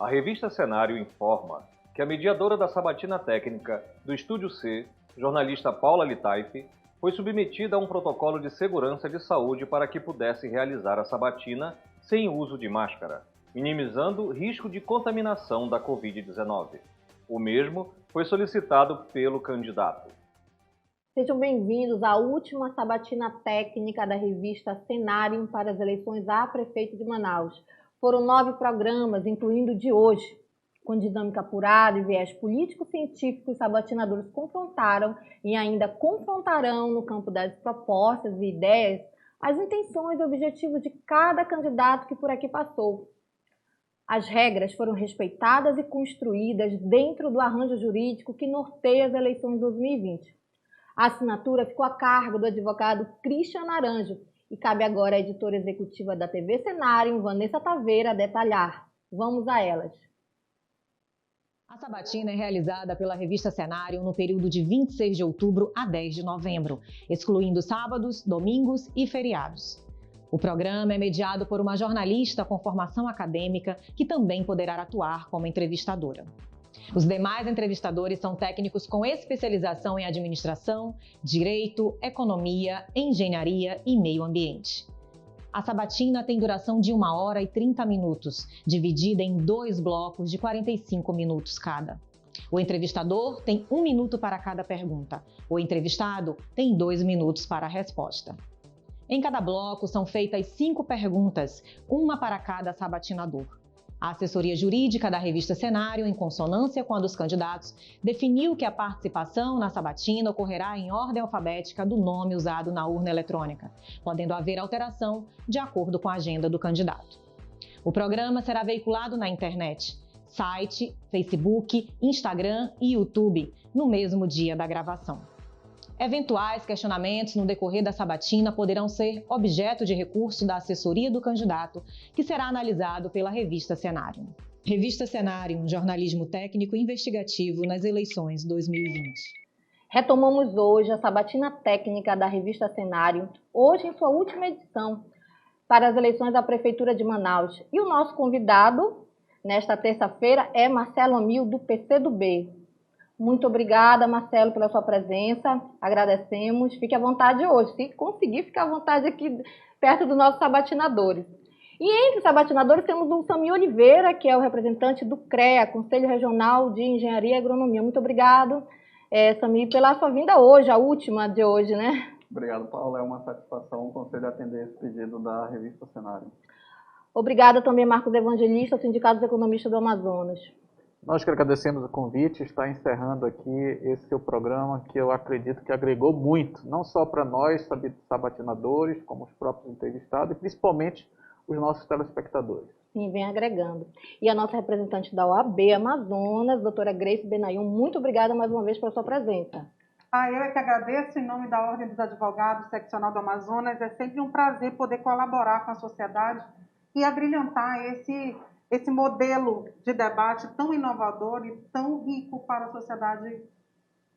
A revista Cenário informa que a mediadora da sabatina técnica do Estúdio C, jornalista Paula Litaife, foi submetida a um protocolo de segurança de saúde para que pudesse realizar a sabatina sem uso de máscara, minimizando o risco de contaminação da Covid-19. O mesmo foi solicitado pelo candidato. Sejam bem-vindos à última sabatina técnica da revista Cenário para as eleições a prefeito de Manaus. Foram 9 programas, incluindo o de hoje. Com dinâmica apurada e viés político-científico, os sabatinadores confrontaram e ainda confrontarão no campo das propostas e ideias as intenções e objetivos de cada candidato que por aqui passou. As regras foram respeitadas e construídas dentro do arranjo jurídico que norteia as eleições de 2020. A assinatura ficou a cargo do advogado Christian Naranjo e cabe agora à editora executiva da TV Cenário, Vanessa Taveira, detalhar. Vamos a elas. A sabatina é realizada pela revista Cenário no período de 26 de outubro a 10 de novembro, excluindo sábados, domingos e feriados. O programa é mediado por uma jornalista com formação acadêmica que também poderá atuar como entrevistadora. Os demais entrevistadores são técnicos com especialização em administração, direito, economia, engenharia e meio ambiente. A sabatina tem duração de 1 hora e 30 minutos, dividida em 2 blocos de 45 minutos cada. O entrevistador tem 1 minuto para cada pergunta. O entrevistado tem 2 minutos para a resposta. Em cada bloco são feitas 5 perguntas, uma para cada sabatinador. A assessoria jurídica da revista Cenário, em consonância com a dos candidatos, definiu que a participação na sabatina ocorrerá em ordem alfabética do nome usado na urna eletrônica, podendo haver alteração de acordo com a agenda do candidato. O programa será veiculado na internet, site, Facebook, Instagram e YouTube, no mesmo dia da gravação. Eventuais questionamentos no decorrer da sabatina poderão ser objeto de recurso da assessoria do candidato, que será analisado pela revista Cenário. Revista Cenário, um jornalismo técnico e investigativo nas eleições 2020. Retomamos hoje a sabatina técnica da revista Cenário, hoje em sua última edição, para as eleições da Prefeitura de Manaus. E o nosso convidado, nesta terça-feira, é Marcelo Amil, do PCdoB. Muito obrigada, Marcelo, pela sua presença. Agradecemos. Fique à vontade hoje. Se conseguir, fique à vontade aqui perto dos nossos sabatinadores. E entre os sabatinadores temos o Sami Oliveira, que é o representante do CREA, Conselho Regional de Engenharia e Agronomia. Muito obrigado, Sami, pela sua vinda hoje, a última de hoje, né? Obrigado, Paulo. É uma satisfação o Conselho atender esse pedido da revista Cenário. Obrigada também, Marcos Evangelista, Sindicato dos Economistas do Amazonas. Nós que agradecemos o convite, está encerrando aqui esse seu programa que eu acredito que agregou muito, não só para nós, sabatinadores, como os próprios entrevistados e principalmente os nossos telespectadores. Sim, vem agregando. E a nossa representante da OAB Amazonas, doutora Grace Benayoun, muito obrigada mais uma vez pela sua presença. Eu é que agradeço em nome da Ordem dos Advogados Seccional do Amazonas. É sempre um prazer poder colaborar com a sociedade e abrilhantar esse modelo de debate tão inovador e tão rico para a sociedade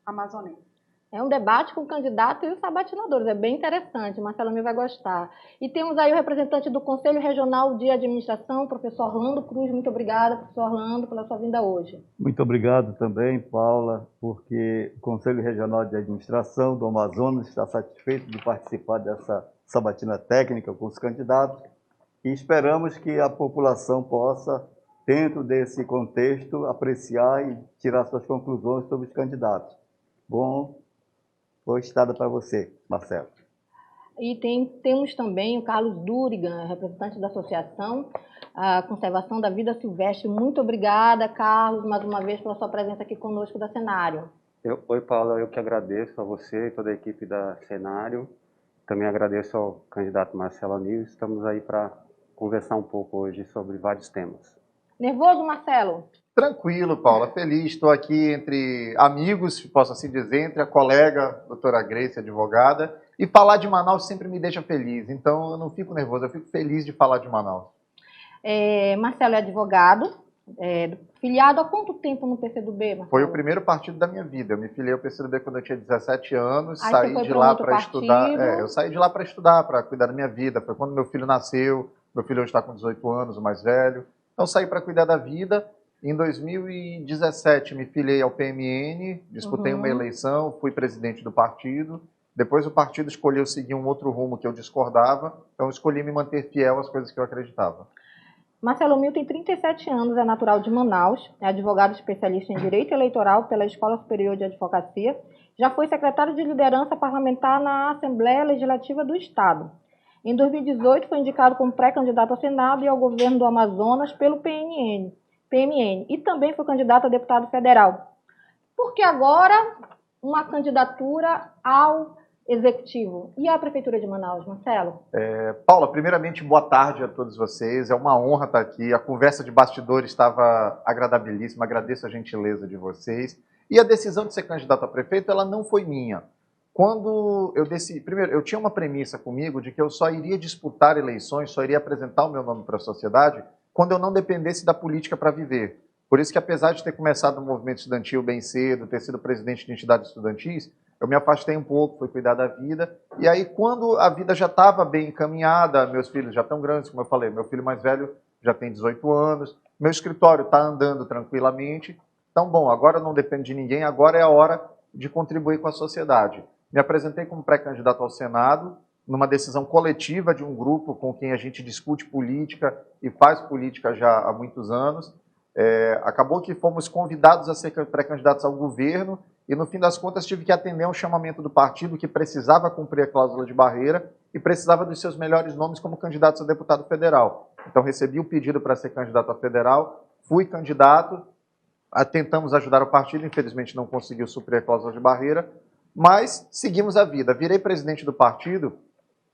amazonense. É um debate com o candidato e os sabatinadores, é bem interessante, Marcelo me vai gostar. E temos aí o representante do Conselho Regional de Administração, professor Orlando Cruz. Muito obrigada, professor Orlando, pela sua vinda hoje. Muito obrigado também, Paula, porque o Conselho Regional de Administração do Amazonas está satisfeito de participar dessa sabatina técnica com os candidatos. E esperamos que a população possa, dentro desse contexto, apreciar e tirar suas conclusões sobre os candidatos. Bom estada para você, Marcelo. E temos também o Carlos Durigan, representante da Associação a Conservação da Vida Silvestre. Muito obrigada, Carlos, mais uma vez pela sua presença aqui conosco da Cenário. Oi, Paula, eu que agradeço a você e toda a equipe da Cenário. Também agradeço ao candidato Marcelo Amil. Estamos aí para conversar um pouco hoje sobre vários temas. Nervoso, Marcelo? Tranquilo, Paula, feliz. Estou aqui entre amigos, posso assim dizer, entre a colega, doutora Grace, advogada, e falar de Manaus sempre me deixa feliz. Então, eu não fico nervoso, eu fico feliz de falar de Manaus. Marcelo é advogado, filiado há quanto tempo no PCdoB, Marcelo? Foi o primeiro partido da minha vida. Eu me filiei ao PCdoB quando eu tinha 17 anos, saí de lá para estudar. Eu saí de lá para estudar, para cuidar da minha vida. Foi quando meu filho nasceu. Meu filho hoje está com 18 anos, o mais velho. Então, saí para cuidar da vida Em 2017, me filiei ao PMN, disputei uma eleição, fui presidente do partido. Depois o partido escolheu seguir um outro rumo que eu discordava, então escolhi me manter fiel às coisas que eu acreditava. Marcelo Mil tem 37 anos, é natural de Manaus, é advogado especialista em Direito Eleitoral pela Escola Superior de Advocacia, já foi secretário de liderança parlamentar na Assembleia Legislativa do Estado. Em 2018, foi indicado como pré-candidato ao Senado e ao governo do Amazonas pelo PMN, e também foi candidato a deputado federal. Por que agora uma candidatura ao Executivo? E a Prefeitura de Manaus, Marcelo? Paula, primeiramente, boa tarde a todos vocês. É uma honra estar aqui. A conversa de bastidores estava agradabilíssima. Agradeço a gentileza de vocês. E a decisão de ser candidato a prefeito, ela não foi minha. Quando eu decidi... Primeiro, eu tinha uma premissa comigo de que eu só iria disputar eleições, só iria apresentar o meu nome para a sociedade quando eu não dependesse da política para viver. Por isso que, apesar de ter começado no movimento estudantil bem cedo, ter sido presidente de entidades estudantis, eu me afastei um pouco, fui cuidar da vida. E aí, quando a vida já estava bem encaminhada, meus filhos já estão grandes, como eu falei, meu filho mais velho já tem 18 anos, meu escritório está andando tranquilamente. Então, bom, agora não depende de ninguém, agora é a hora de contribuir com a sociedade. Me apresentei como pré-candidato ao Senado, numa decisão coletiva de um grupo com quem a gente discute política e faz política já há muitos anos. Acabou que fomos convidados a ser pré-candidatos ao governo e, no fim das contas, tive que atender a um chamamento do partido que precisava cumprir a cláusula de barreira e precisava dos seus melhores nomes como candidatos a deputado federal. Então, recebi o pedido para ser candidato a federal, fui candidato, tentamos ajudar o partido, infelizmente não conseguiu suprir a cláusula de barreira, mas seguimos a vida. Virei presidente do partido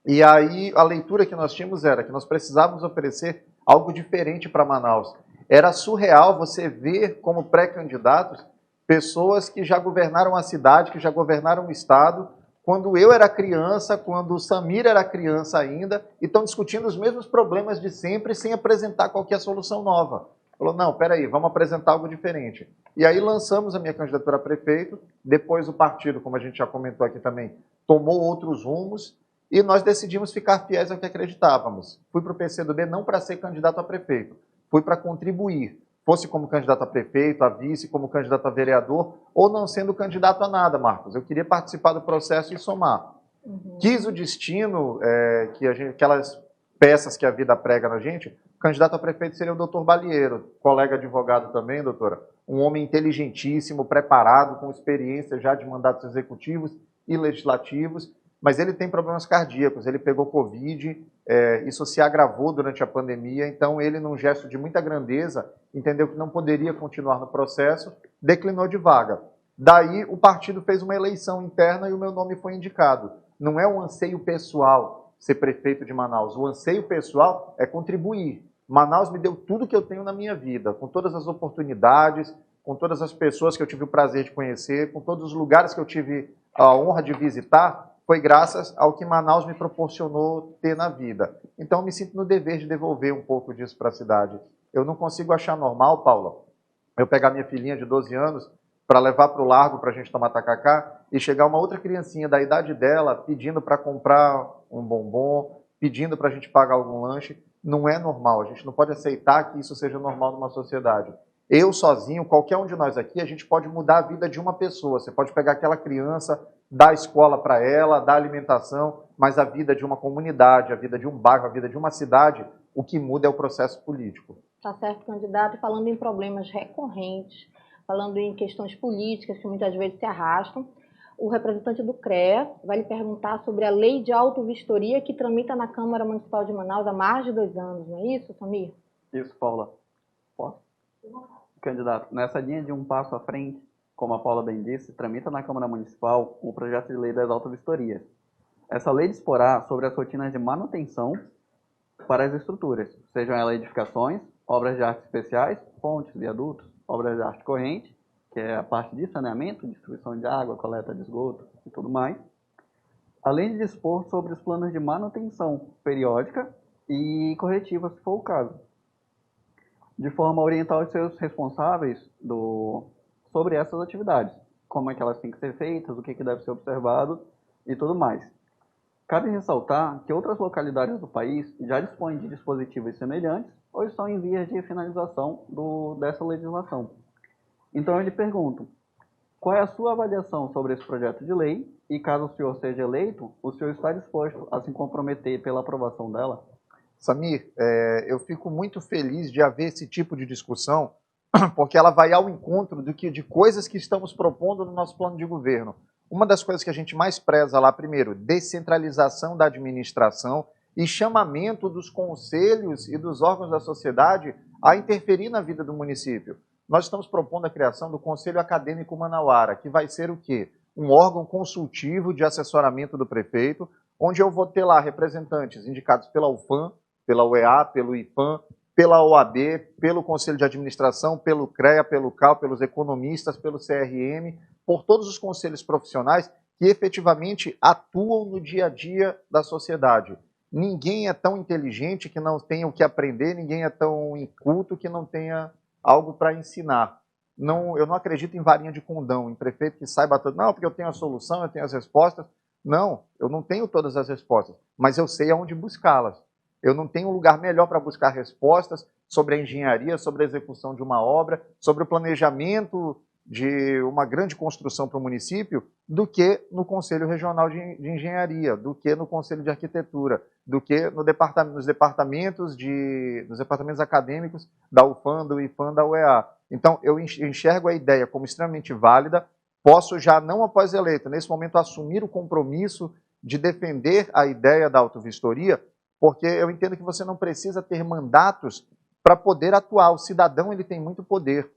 e aí a leitura que nós tínhamos era que nós precisávamos oferecer algo diferente para Manaus. Era surreal você ver como pré-candidatos pessoas que já governaram a cidade, que já governaram o estado, quando eu era criança, quando o Samir era criança ainda, e estão discutindo os mesmos problemas de sempre sem apresentar qualquer solução nova. Falou, não, peraí, vamos apresentar algo diferente. E aí lançamos a minha candidatura a prefeito, depois o partido, como a gente já comentou aqui também, tomou outros rumos, e nós decidimos ficar fiéis ao que acreditávamos. Fui para o PCdoB não para ser candidato a prefeito, fui para contribuir, fosse como candidato a prefeito, a vice, como candidato a vereador, ou não sendo candidato a nada, Marcos. Eu queria participar do processo e somar. Quis o destino, aquelas peças que a vida prega na gente, o candidato a prefeito seria o doutor Balieiro, colega advogado também, doutora, um homem inteligentíssimo, preparado, com experiência já de mandatos executivos e legislativos, mas ele tem problemas cardíacos, ele pegou Covid, isso se agravou durante a pandemia, então ele, num gesto de muita grandeza, entendeu que não poderia continuar no processo, declinou de vaga. Daí o partido fez uma eleição interna e o meu nome foi indicado. Não é um anseio pessoal ser prefeito de Manaus, o anseio pessoal é contribuir. Manaus me deu tudo que eu tenho na minha vida, com todas as oportunidades, com todas as pessoas que eu tive o prazer de conhecer, com todos os lugares que eu tive a honra de visitar, foi graças ao que Manaus me proporcionou ter na vida. Então, eu me sinto no dever de devolver um pouco disso para a cidade. Eu não consigo achar normal, Paula, eu pegar minha filhinha de 12 anos para levar para o largo para a gente tomar tacacá e chegar uma outra criancinha da idade dela pedindo para comprar um bombom, pedindo para a gente pagar algum lanche. Não é normal. A gente não pode aceitar que isso seja normal numa sociedade. Eu sozinho, qualquer um de nós aqui, a gente pode mudar a vida de uma pessoa. Você pode pegar aquela criança, dar escola para ela, dar alimentação, mas a vida de uma comunidade, a vida de um bairro, a vida de uma cidade, o que muda é o processo político. Tá certo, candidato. E falando em problemas recorrentes, falando em questões políticas que muitas vezes se arrastam, o representante do CREA vai lhe perguntar sobre a lei de autovistoria que tramita na Câmara Municipal de Manaus há mais de 2 anos, não é isso, Samir? Isso, Paula. Posso? Candidato, nessa linha de um passo à frente, como a Paula bem disse, tramita na Câmara Municipal o projeto de lei das autovistorias. Essa lei disporá sobre as rotinas de manutenção para as estruturas, sejam elas edificações, obras de arte especiais, pontes, viadutos, obras de arte corrente, que é a parte de saneamento, distribuição de água, coleta de esgoto e tudo mais, além de dispor sobre os planos de manutenção periódica e corretiva, se for o caso, de forma a orientar os seus responsáveis sobre essas atividades, como é que elas têm que ser feitas, o que deve ser observado e tudo mais. Cabe ressaltar que outras localidades do país já dispõem de dispositivos semelhantes ou estão em vias de finalização dessa legislação. Então eu lhe pergunto, qual é a sua avaliação sobre esse projeto de lei e, caso o senhor seja eleito, o senhor está disposto a se comprometer pela aprovação dela? Samir, eu fico muito feliz de haver esse tipo de discussão, porque ela vai ao encontro de coisas que estamos propondo no nosso plano de governo. Uma das coisas que a gente mais preza lá, primeiro, descentralização da administração e chamamento dos conselhos e dos órgãos da sociedade a interferir na vida do município. Nós estamos propondo a criação do Conselho Acadêmico Manauara, que vai ser o quê? Um órgão consultivo de assessoramento do prefeito, onde eu vou ter lá representantes indicados pela UFAM, pela UEA, pelo IPAM, pela OAB, pelo Conselho de Administração, pelo CREA, pelo CAL, pelos economistas, pelo CRM, por todos os conselhos profissionais que efetivamente atuam no dia a dia da sociedade. Ninguém é tão inteligente que não tenha o que aprender, ninguém é tão inculto que não tenha algo para ensinar. Eu não acredito em varinha de condão, em prefeito que saiba tudo. Não, porque eu tenho a solução, eu tenho as respostas. Não, eu não tenho todas as respostas, mas eu sei aonde buscá-las. Eu não tenho um lugar melhor para buscar respostas sobre a engenharia, sobre a execução de uma obra, sobre o planejamento de uma grande construção para o município, do que no Conselho Regional de Engenharia, do que no Conselho de Arquitetura, do que nos departamentos acadêmicos da UFAM, do IPAM, da UEA. Então, eu enxergo a ideia como extremamente válida, posso já, não após eleito, nesse momento, assumir o compromisso de defender a ideia da autovistoria, porque eu entendo que você não precisa ter mandatos para poder atuar. O cidadão ele tem muito poder.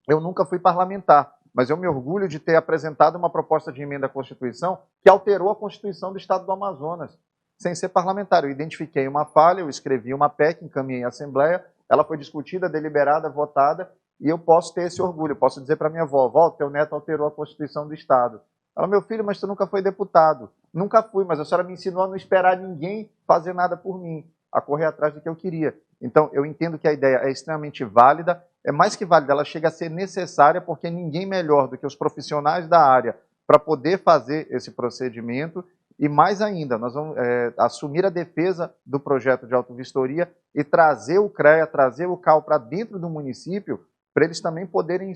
Eu nunca fui parlamentar, mas eu me orgulho de ter apresentado uma proposta de emenda à Constituição que alterou a Constituição do Estado do Amazonas, sem ser parlamentar. Eu identifiquei uma falha, eu escrevi uma PEC, encaminhei à Assembleia, ela foi discutida, deliberada, votada, e eu posso ter esse orgulho. Eu posso dizer para minha avó, vó, teu neto alterou a Constituição do Estado. Ela, meu filho, mas tu nunca foi deputado. Nunca fui, mas a senhora me ensinou a não esperar ninguém fazer nada por mim, a correr atrás do que eu queria. Então, eu entendo que a ideia é extremamente válida, é mais que válida, ela chega a ser necessária, porque ninguém melhor do que os profissionais da área para poder fazer esse procedimento, e mais ainda, nós vamos assumir a defesa do projeto de autovistoria e trazer o CREA, trazer o CAL para dentro do município, para eles também poderem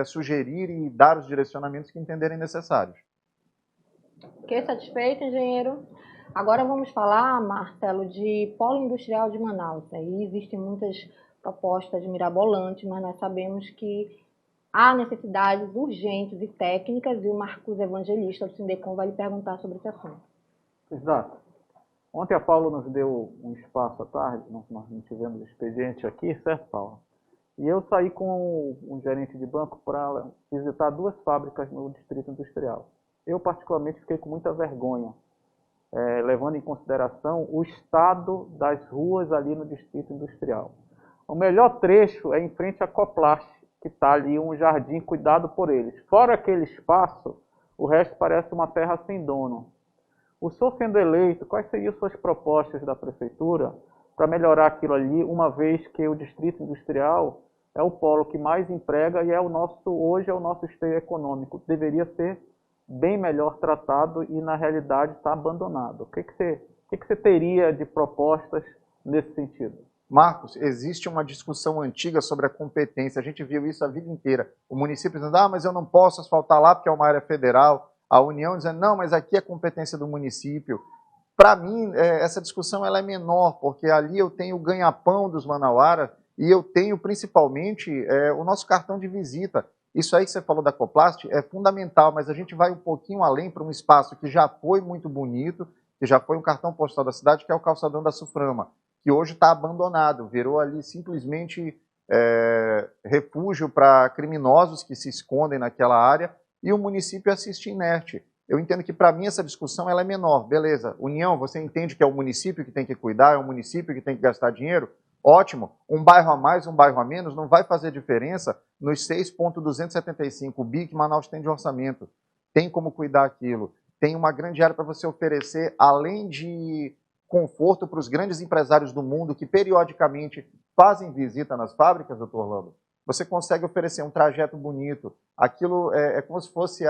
sugerir e dar os direcionamentos que entenderem necessários. Fiquei satisfeito, engenheiro. Agora vamos falar, Marcelo, de polo industrial de Manaus. Aí existem muitas propostas mirabolantes, mas nós sabemos que há necessidades urgentes e técnicas, e o Marcos Evangelista, do Sindecom, vai lhe perguntar sobre esse assunto. Exato. Ontem a Paula nos deu um espaço à tarde, nós não tivemos expediente aqui, certo, Paula? E eu saí com um gerente de banco para visitar 2 fábricas no Distrito Industrial. Eu, particularmente, fiquei com muita vergonha, levando em consideração o estado das ruas ali no Distrito Industrial. O melhor trecho é em frente à Coplast, que está ali um jardim cuidado por eles. Fora aquele espaço, o resto parece uma terra sem dono. O senhor sendo eleito, quais seriam suas propostas da Prefeitura para melhorar aquilo ali, uma vez que o Distrito Industrial é o polo que mais emprega e hoje é o nosso esteio econômico. Deveria ser bem melhor tratado e, na realidade, está abandonado. O que você teria de propostas nesse sentido? Marcos, existe uma discussão antiga sobre a competência, a gente viu isso a vida inteira. O município dizendo, mas eu não posso asfaltar lá porque é uma área federal. A União dizendo, não, mas aqui é competência do município. Para mim, essa discussão ela é menor, porque ali eu tenho o ganha-pão dos manauaras e eu tenho principalmente o nosso cartão de visita. Isso aí que você falou da Coplast é fundamental, mas a gente vai um pouquinho além para um espaço que já foi muito bonito, que já foi um cartão postal da cidade, que é o calçadão da Suframa, que hoje está abandonado, virou ali simplesmente refúgio para criminosos que se escondem naquela área, e o município assiste inerte. Eu entendo que, para mim, essa discussão ela é menor. Beleza, União, você entende que é o município que tem que cuidar, é o município que tem que gastar dinheiro? Ótimo, um bairro a mais, um bairro a menos, não vai fazer diferença nos 6,275 bi que Manaus tem de orçamento. Tem como cuidar aquilo. Tem uma grande área para você oferecer, além de conforto para os grandes empresários do mundo que periodicamente fazem visita nas fábricas, doutor Orlando. Você consegue oferecer um trajeto bonito. Aquilo é como se fosse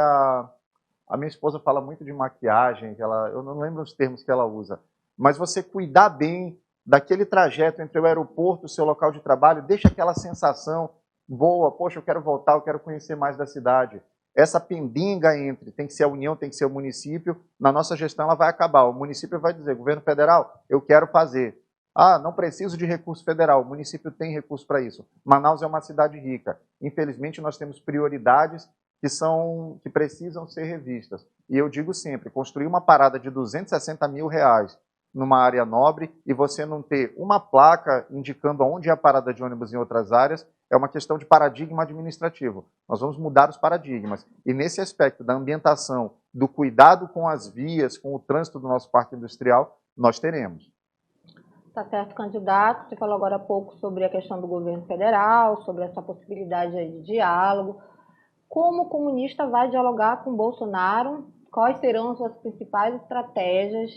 A minha esposa fala muito de maquiagem, eu não lembro os termos que ela usa, mas você cuidar bem daquele trajeto entre o aeroporto e o seu local de trabalho, deixa aquela sensação boa, poxa, eu quero voltar, eu quero conhecer mais da cidade. Essa pendenga entre, tem que ser a União, tem que ser o município, na nossa gestão ela vai acabar. O município vai dizer, governo federal, eu quero fazer. Ah, não preciso de recurso federal, o município tem recurso para isso. Manaus é uma cidade rica. Infelizmente, nós temos prioridades que precisam ser revistas. E eu digo sempre, construir uma parada de R$260 mil numa área nobre e você não ter uma placa indicando onde é a parada de ônibus em outras áreas, é uma questão de paradigma administrativo. Nós vamos mudar os paradigmas. E nesse aspecto da ambientação, do cuidado com as vias, com o trânsito do nosso parque industrial, nós teremos. Tá certo, candidato. Você falou agora há pouco sobre a questão do governo federal, sobre essa possibilidade aí de diálogo. Como o comunista vai dialogar com o Bolsonaro? Quais serão as suas principais estratégias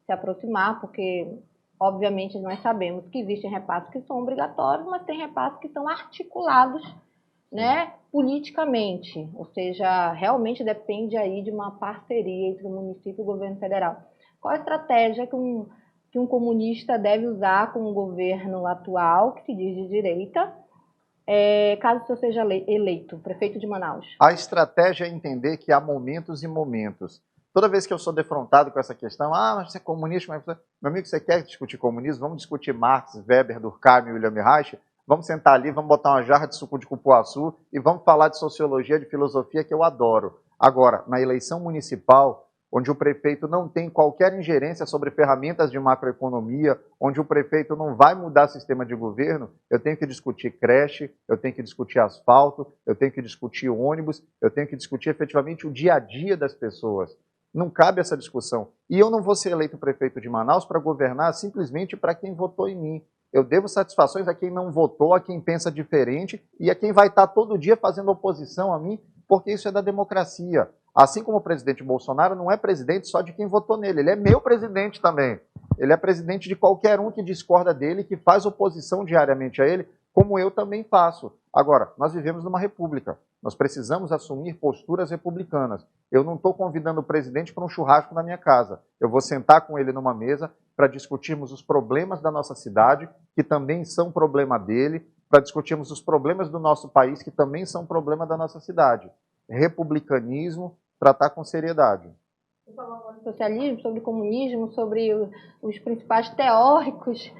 se aproximar? Porque, obviamente, nós sabemos que existem repasses que são obrigatórios, mas tem repasses que são articulados, né, politicamente. Ou seja, realmente depende aí de uma parceria entre o município e o governo federal. Qual a estratégia que um comunista deve usar com o governo atual, que se diz de direita, caso o senhor seja eleito prefeito de Manaus? A estratégia é entender que há momentos e momentos. Toda vez que eu sou defrontado com essa questão, mas você é comunista, mas meu amigo, você quer discutir comunismo? Vamos discutir Marx, Weber, Durkheim e William Reich? Vamos sentar ali, vamos botar uma jarra de suco de cupuaçu e vamos falar de sociologia, de filosofia, que eu adoro. Agora, na eleição municipal, onde o prefeito não tem qualquer ingerência sobre ferramentas de macroeconomia, onde o prefeito não vai mudar o sistema de governo, eu tenho que discutir creche, eu tenho que discutir asfalto, eu tenho que discutir ônibus, eu tenho que discutir efetivamente o dia a dia das pessoas. Não cabe essa discussão. E eu não vou ser eleito prefeito de Manaus para governar simplesmente para quem votou em mim. Eu devo satisfações a quem não votou, a quem pensa diferente e a quem vai estar todo dia fazendo oposição a mim, porque isso é da democracia. Assim como o presidente Bolsonaro não é presidente só de quem votou nele, ele é meu presidente também. Ele é presidente de qualquer um que discorda dele, que faz oposição diariamente a ele, como eu também faço. Agora, nós vivemos numa república. Nós precisamos assumir posturas republicanas. Eu não estou convidando o presidente para um churrasco na minha casa. Eu vou sentar com ele numa mesa para discutirmos os problemas da nossa cidade, que também são problema dele, para discutirmos os problemas do nosso país, que também são problema da nossa cidade. Republicanismo, tratar com seriedade. Você falou sobre socialismo, sobre comunismo, sobre os principais teóricos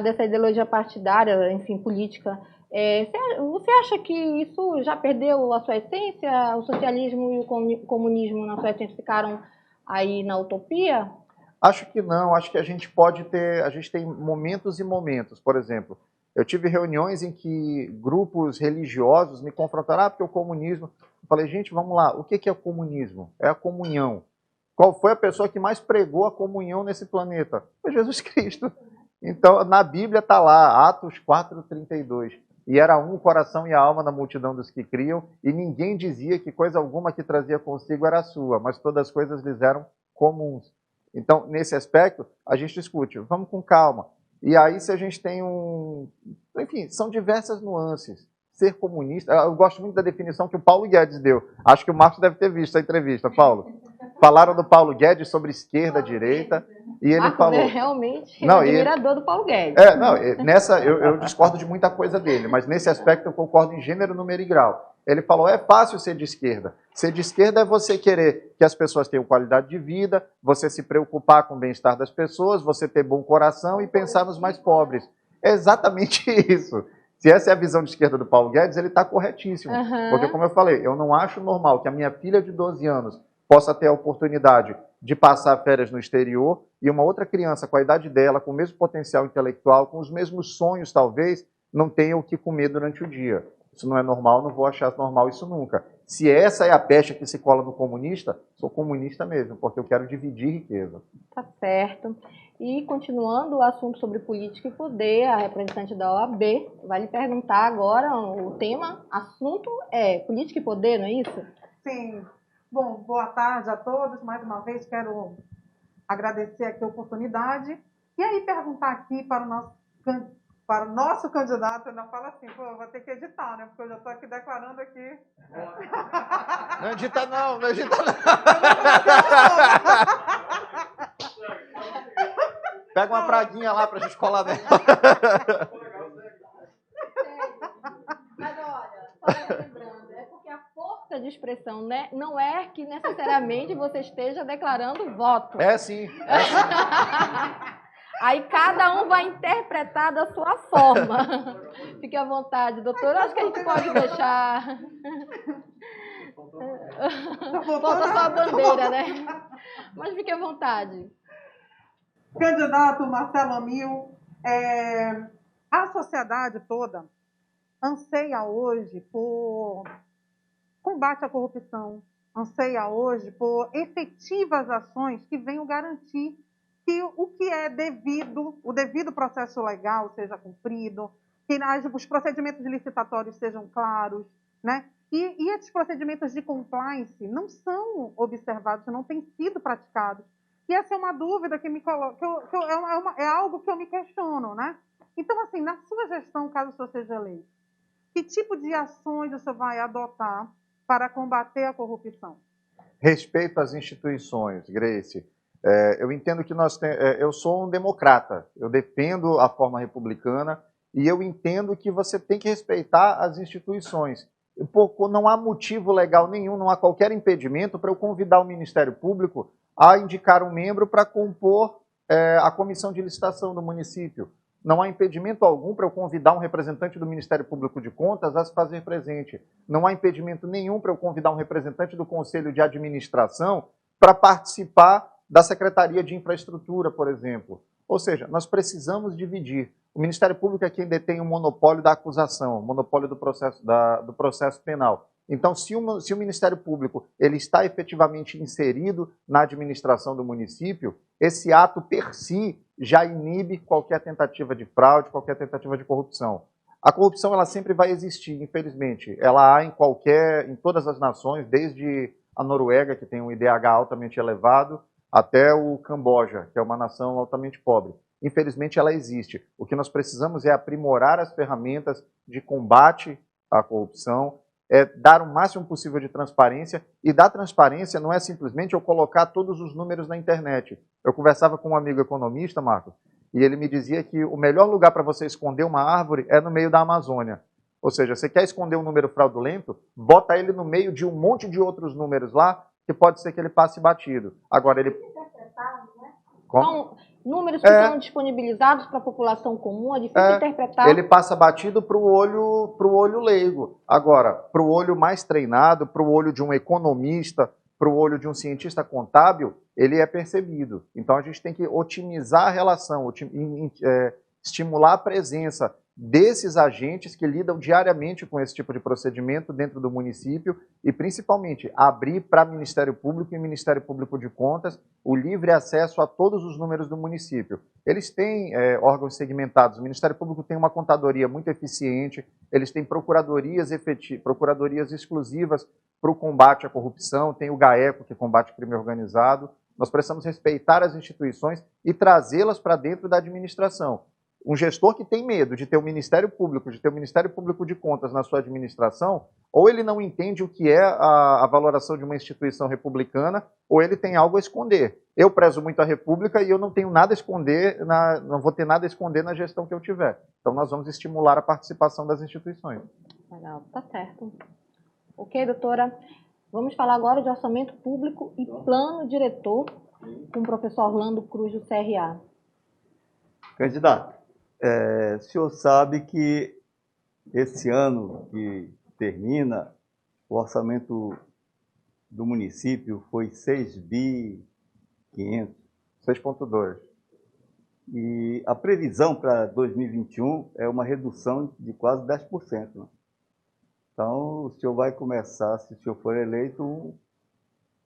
dessa ideologia partidária, enfim, política. Você acha que isso já perdeu a sua essência? O socialismo e o comunismo, na sua essência, ficaram aí na utopia? Acho que não. Acho que a gente tem momentos e momentos. Por exemplo, eu tive reuniões em que grupos religiosos me confrontaram, porque o comunismo... Eu falei, gente, vamos lá, o que é o comunismo? É a comunhão. Qual foi a pessoa que mais pregou a comunhão nesse planeta? Foi Jesus Cristo. Então, na Bíblia está lá, Atos 4:32. E era um o coração e a alma na multidão dos que criam, e ninguém dizia que coisa alguma que trazia consigo era sua, mas todas as coisas lhes eram comuns. Então, nesse aspecto, a gente discute, vamos com calma. E aí, se a gente tem Enfim, são diversas nuances. Ser comunista... Eu gosto muito da definição que o Paulo Guedes deu. Acho que o Marcos deve ter visto a entrevista, Paulo. Falaram do Paulo Guedes sobre esquerda, direita, e ele Marcos falou... é realmente admirador do Paulo Guedes. Eu discordo de muita coisa dele, mas nesse aspecto eu concordo em gênero, número e grau. Ele falou, é fácil ser de esquerda. Ser de esquerda é você querer que as pessoas tenham qualidade de vida, você se preocupar com o bem-estar das pessoas, você ter bom coração e pensar nos mais pobres. É exatamente isso. Se essa é a visão de esquerda do Paulo Guedes, ele está corretíssimo. Porque, como eu falei, eu não acho normal que a minha filha de 12 anos possa ter a oportunidade de passar férias no exterior e uma outra criança com a idade dela, com o mesmo potencial intelectual, com os mesmos sonhos, talvez, não tenha o que comer durante o dia. Isso não é normal, não vou achar normal isso nunca. Se essa é a pecha que se cola no comunista, sou comunista mesmo, porque eu quero dividir riqueza. Tá certo. E continuando o assunto sobre política e poder, a representante da OAB vai lhe perguntar agora, o assunto é política e poder, não é isso? Sim. Bom, boa tarde a todos. Mais uma vez quero agradecer aqui a oportunidade. E aí perguntar aqui para o nosso para o nosso candidato, eu não falo assim, pô, vou ter que editar, né? Porque eu já estou aqui declarando aqui. Não edita não, não edita não. Pega uma praguinha lá pra gente colar nela. Mas olha, só lembrando, é porque a força de expressão, né, não é que necessariamente você esteja declarando voto. É sim. Aí cada um vai interpretar da sua forma. Fique à vontade, doutor. Acho que a gente pode deixar. Falta só a bandeira, né? Mas fique à vontade. Candidato Marcelo Amil, a sociedade toda anseia hoje por combate à corrupção, anseia hoje por efetivas ações que venham garantir que o que é devido, o devido processo legal seja cumprido, que os procedimentos licitatórios sejam claros, né? E esses procedimentos de compliance não são observados, não têm sido praticados. E essa é uma dúvida que me coloca, é algo que eu me questiono, né? Então, assim, na sua gestão, caso o senhor seja eleito, que tipo de ações o senhor vai adotar para combater a corrupção? Respeito às instituições, Grace. Eu entendo que eu sou um democrata, eu defendo a forma republicana e eu entendo que você tem que respeitar as instituições. Não há motivo legal nenhum, não há qualquer impedimento para eu convidar o Ministério Público a indicar um membro para compor a comissão de licitação do município. Não há impedimento algum para eu convidar um representante do Ministério Público de Contas a se fazer presente. Não há impedimento nenhum para eu convidar um representante do Conselho de Administração para participar da Secretaria de Infraestrutura, por exemplo. Ou seja, nós precisamos dividir. O Ministério Público é quem detém o monopólio da acusação, o monopólio do processo penal. Então, se o Ministério Público ele está efetivamente inserido na administração do município, esse ato per si já inibe qualquer tentativa de fraude, qualquer tentativa de corrupção. A corrupção ela sempre vai existir, infelizmente. Ela há em todas as nações, desde a Noruega, que tem um IDH altamente elevado, até o Camboja, que é uma nação altamente pobre. Infelizmente, ela existe. O que nós precisamos é aprimorar as ferramentas de combate à corrupção, dar o máximo possível de transparência, e dar transparência não é simplesmente eu colocar todos os números na internet. Eu conversava com um amigo economista, Marcos, e ele me dizia que o melhor lugar para você esconder uma árvore é no meio da Amazônia. Ou seja, você quer esconder um número fraudulento, bota ele no meio de um monte de outros números lá, que pode ser que ele passe batido. Agora, ele... São números que são disponibilizados para a população comum, é difícil interpretar. Ele passa batido para o olho leigo. Agora, para o olho mais treinado, para o olho de um economista, para o olho de um cientista contábil, ele é percebido. Então, a gente tem que otimizar a relação, estimular a presença desses agentes que lidam diariamente com esse tipo de procedimento dentro do município e, principalmente, abrir para o Ministério Público e Ministério Público de Contas o livre acesso a todos os números do município. Eles têm órgãos segmentados, o Ministério Público tem uma contadoria muito eficiente, eles têm procuradorias exclusivas para o combate à corrupção, tem o GAECO, que combate crime organizado. Nós precisamos respeitar as instituições e trazê-las para dentro da administração. Um gestor que tem medo de ter o Ministério Público, de ter o Ministério Público de Contas na sua administração, ou ele não entende o que é a valoração de uma instituição republicana, ou ele tem algo a esconder. Eu prezo muito a República e eu não tenho nada a esconder, não vou ter nada a esconder na gestão que eu tiver. Então nós vamos estimular a participação das instituições. Legal, tá certo. Ok, doutora. Vamos falar agora de orçamento público e plano diretor com o professor Orlando Cruz, do CRA. Candidato, o senhor sabe que esse ano que termina, o orçamento do município foi 6.500. 6,2. E a previsão para 2021 é uma redução de quase 10%. Né? Então, o senhor vai começar, se o senhor for eleito,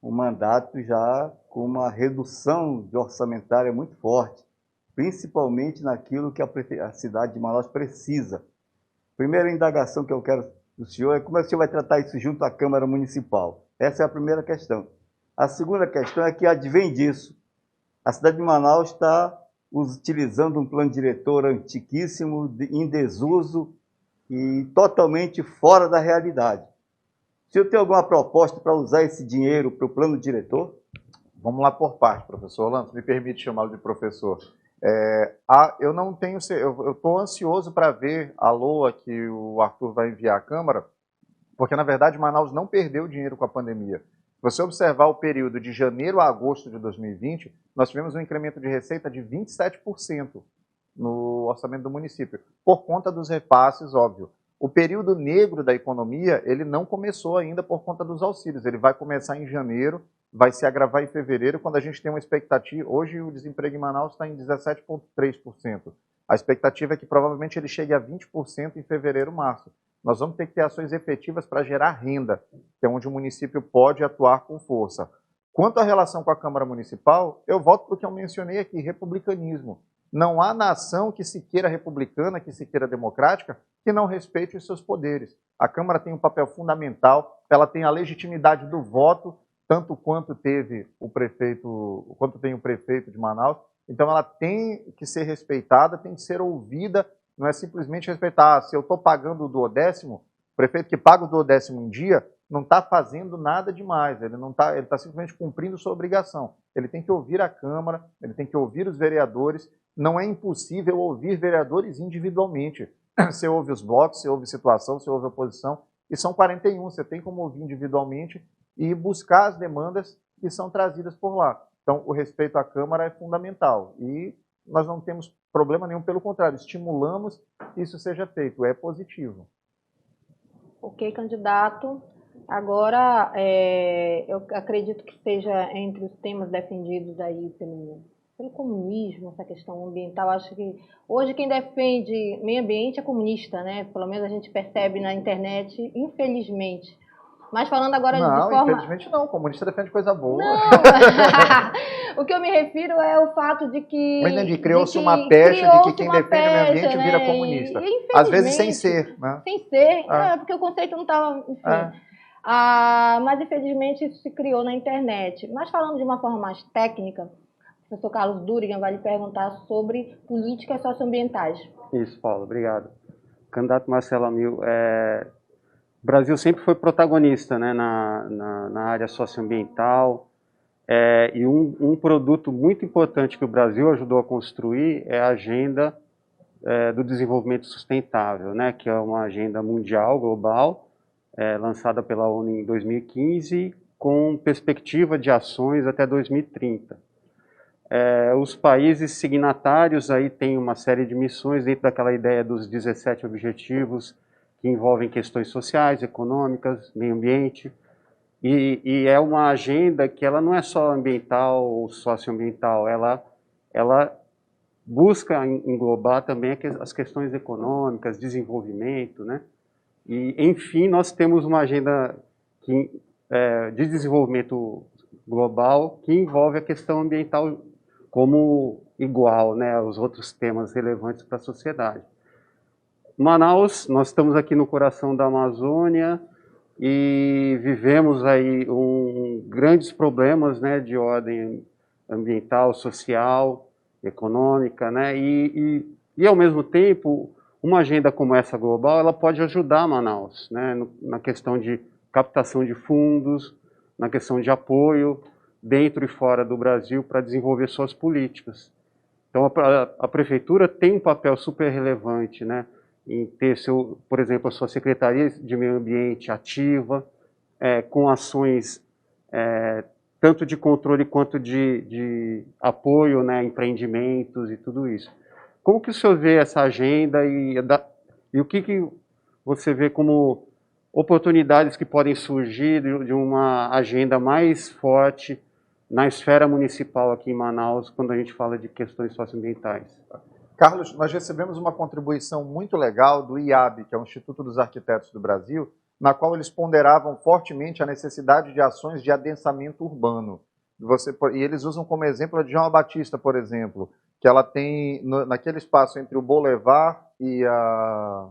um mandato já com uma redução de orçamentária muito forte, principalmente naquilo que a cidade de Manaus precisa. Primeira indagação que eu quero do senhor é como é que o senhor vai tratar isso junto à Câmara Municipal. Essa é a primeira questão. A segunda questão é que advém disso. A cidade de Manaus está utilizando um plano diretor antiquíssimo, em desuso e totalmente fora da realidade. O senhor tem alguma proposta para usar esse dinheiro para o plano diretor? Vamos lá por parte, professor Orlando, me permite chamá-lo de professor. Eu não tenho, eu estou ansioso para ver a LOA que o Arthur vai enviar à Câmara, porque na verdade Manaus não perdeu dinheiro com a pandemia. Se você observar o período de janeiro a agosto de 2020, nós tivemos um incremento de receita de 27% no orçamento do município, por conta dos repasses, óbvio. O período negro da economia, ele não começou ainda por conta dos auxílios, ele vai começar em janeiro, vai se agravar em fevereiro, quando a gente tem uma expectativa, hoje o desemprego em Manaus está em 17,3%. A expectativa é que provavelmente ele chegue a 20% em fevereiro, março. Nós vamos ter que ter ações efetivas para gerar renda, que é onde o município pode atuar com força. Quanto à relação com a Câmara Municipal, eu volto para o que eu mencionei aqui, republicanismo. Não há nação que se queira republicana, que se queira democrática, que não respeite os seus poderes. A Câmara tem um papel fundamental, ela tem a legitimidade do voto, tanto quanto teve o prefeito, quanto tem o prefeito de Manaus. Então ela tem que ser respeitada, tem que ser ouvida, não é simplesmente respeitar. Se eu estou pagando o duodécimo, o prefeito que paga o duodécimo em dia não está fazendo nada demais, ele está simplesmente cumprindo sua obrigação. Ele tem que ouvir a Câmara, ele tem que ouvir os vereadores. Não é impossível ouvir vereadores individualmente. Você ouve os blocos, você ouve situação, você ouve oposição, e são 41, você tem como ouvir individualmente e buscar as demandas que são trazidas por lá. Então, o respeito à Câmara é fundamental e nós não temos problema nenhum, pelo contrário, estimulamos que isso seja feito, é positivo. Ok, candidato. Agora, eu acredito que seja entre os temas defendidos aí pelo comunismo, essa questão ambiental. Acho que hoje quem defende meio ambiente é comunista, né? Pelo menos a gente percebe na internet, infelizmente. Mas falando agora de forma... Não, infelizmente não. O comunista defende coisa boa. Não! O que eu me refiro é o fato de que... Eu entendi. Criou-se uma pecha de que quem defende o meio ambiente vira comunista. Às vezes sem ser, né? Sem ser, porque o conceito não estava... Enfim. Mas infelizmente isso se criou na internet. Mas falando de uma forma mais técnica, o professor Carlos Durigan vai lhe perguntar sobre políticas socioambientais. Isso, Paulo, obrigado. Candidato Marcelo Amil, o Brasil sempre foi protagonista, né, na área socioambiental, e um produto muito importante que o Brasil ajudou a construir é a agenda do desenvolvimento sustentável, né, que é uma agenda mundial, global, lançada pela ONU em 2015, com perspectiva de ações até 2030. Os países signatários aí têm uma série de missões dentro daquela ideia dos 17 objetivos que envolvem questões sociais, econômicas, meio ambiente, e é uma agenda que ela não é só ambiental ou socioambiental, ela busca englobar também as questões econômicas, desenvolvimento, né? E, enfim, nós temos uma agenda de desenvolvimento global que envolve a questão ambiental como igual, né, aos outros temas relevantes para a sociedade. Manaus, nós estamos aqui no coração da Amazônia e vivemos aí grandes problemas, né, de ordem ambiental, social, econômica, né, e ao mesmo tempo, uma agenda como essa global, ela pode ajudar Manaus, né, na questão de captação de fundos, na questão de apoio dentro e fora do Brasil para desenvolver suas políticas. Então, a prefeitura tem um papel super relevante, né, em ter, por exemplo, a sua Secretaria de Meio Ambiente ativa, com ações tanto de controle quanto de apoio, né, a empreendimentos e tudo isso. Como que o senhor vê essa agenda e o que você vê como oportunidades que podem surgir de uma agenda mais forte na esfera municipal aqui em Manaus, quando a gente fala de questões socioambientais? Carlos, nós recebemos uma contribuição muito legal do IAB, que é o Instituto dos Arquitetos do Brasil, na qual eles ponderavam fortemente a necessidade de ações de adensamento urbano. E eles usam como exemplo a de João Batista, por exemplo, que ela tem, naquele espaço entre o Boulevard e a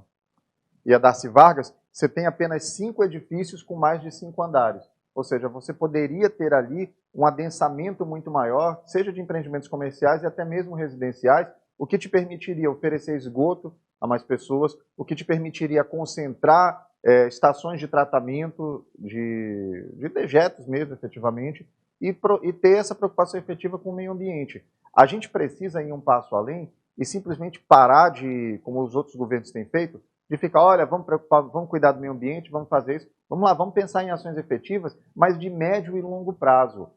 Darcy Vargas, você tem apenas 5 edifícios com mais de 5 andares. Ou seja, você poderia ter ali um adensamento muito maior, seja de empreendimentos comerciais e até mesmo residenciais, o que te permitiria oferecer esgoto a mais pessoas, o que te permitiria concentrar estações de tratamento de dejetos mesmo, efetivamente, e ter essa preocupação efetiva com o meio ambiente. A gente precisa ir um passo além e simplesmente parar de, como os outros governos têm feito, de ficar, olha, vamos cuidar do meio ambiente, vamos fazer isso, vamos lá, vamos pensar em ações efetivas, mas de médio e longo prazo.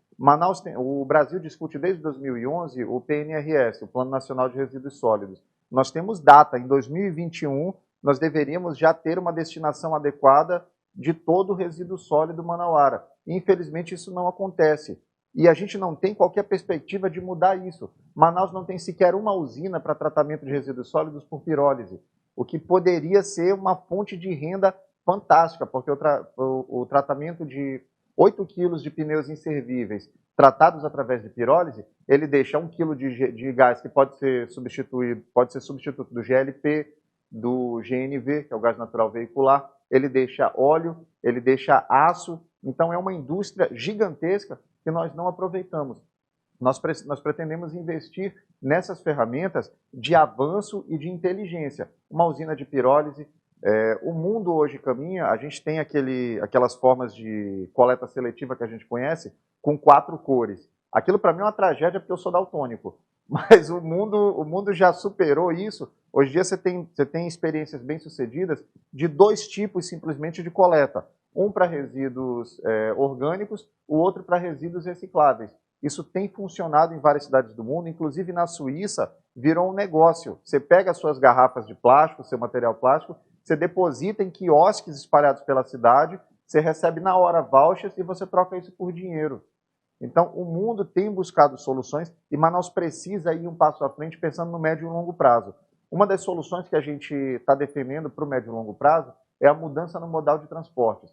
O Brasil discute desde 2011 o PNRS, o Plano Nacional de Resíduos Sólidos. Nós temos data, em 2021, nós deveríamos já ter uma destinação adequada de todo o resíduo sólido manauara. Infelizmente, isso não acontece. E a gente não tem qualquer perspectiva de mudar isso. Manaus não tem sequer uma usina para tratamento de resíduos sólidos por pirólise, o que poderia ser uma fonte de renda fantástica, porque o tratamento de 8 quilos de pneus inservíveis tratados através de pirólise, ele deixa 1 quilo de gás que pode ser substituto do GLP, do GNV, que é o gás natural veicular, ele deixa óleo, ele deixa aço, então é uma indústria gigantesca que nós não aproveitamos. Nós pretendemos investir nessas ferramentas de avanço e de inteligência. Uma usina de pirólise, o mundo hoje caminha, a gente tem aquelas formas de coleta seletiva que a gente conhece, com 4 cores. Aquilo para mim é uma tragédia porque eu sou daltônico, mas o mundo já superou isso. Hoje em dia você tem experiências bem-sucedidas de 2 tipos simplesmente de coleta. Um para resíduos orgânicos, o outro para resíduos recicláveis. Isso tem funcionado em várias cidades do mundo, inclusive na Suíça virou um negócio. Você pega as suas garrafas de plástico, seu material plástico, você deposita em quiosques espalhados pela cidade, você recebe na hora vouchers e você troca isso por dinheiro. Então, o mundo tem buscado soluções e Manaus precisa ir um passo à frente pensando no médio e longo prazo. Uma das soluções que a gente está defendendo para o médio e longo prazo é a mudança no modal de transportes.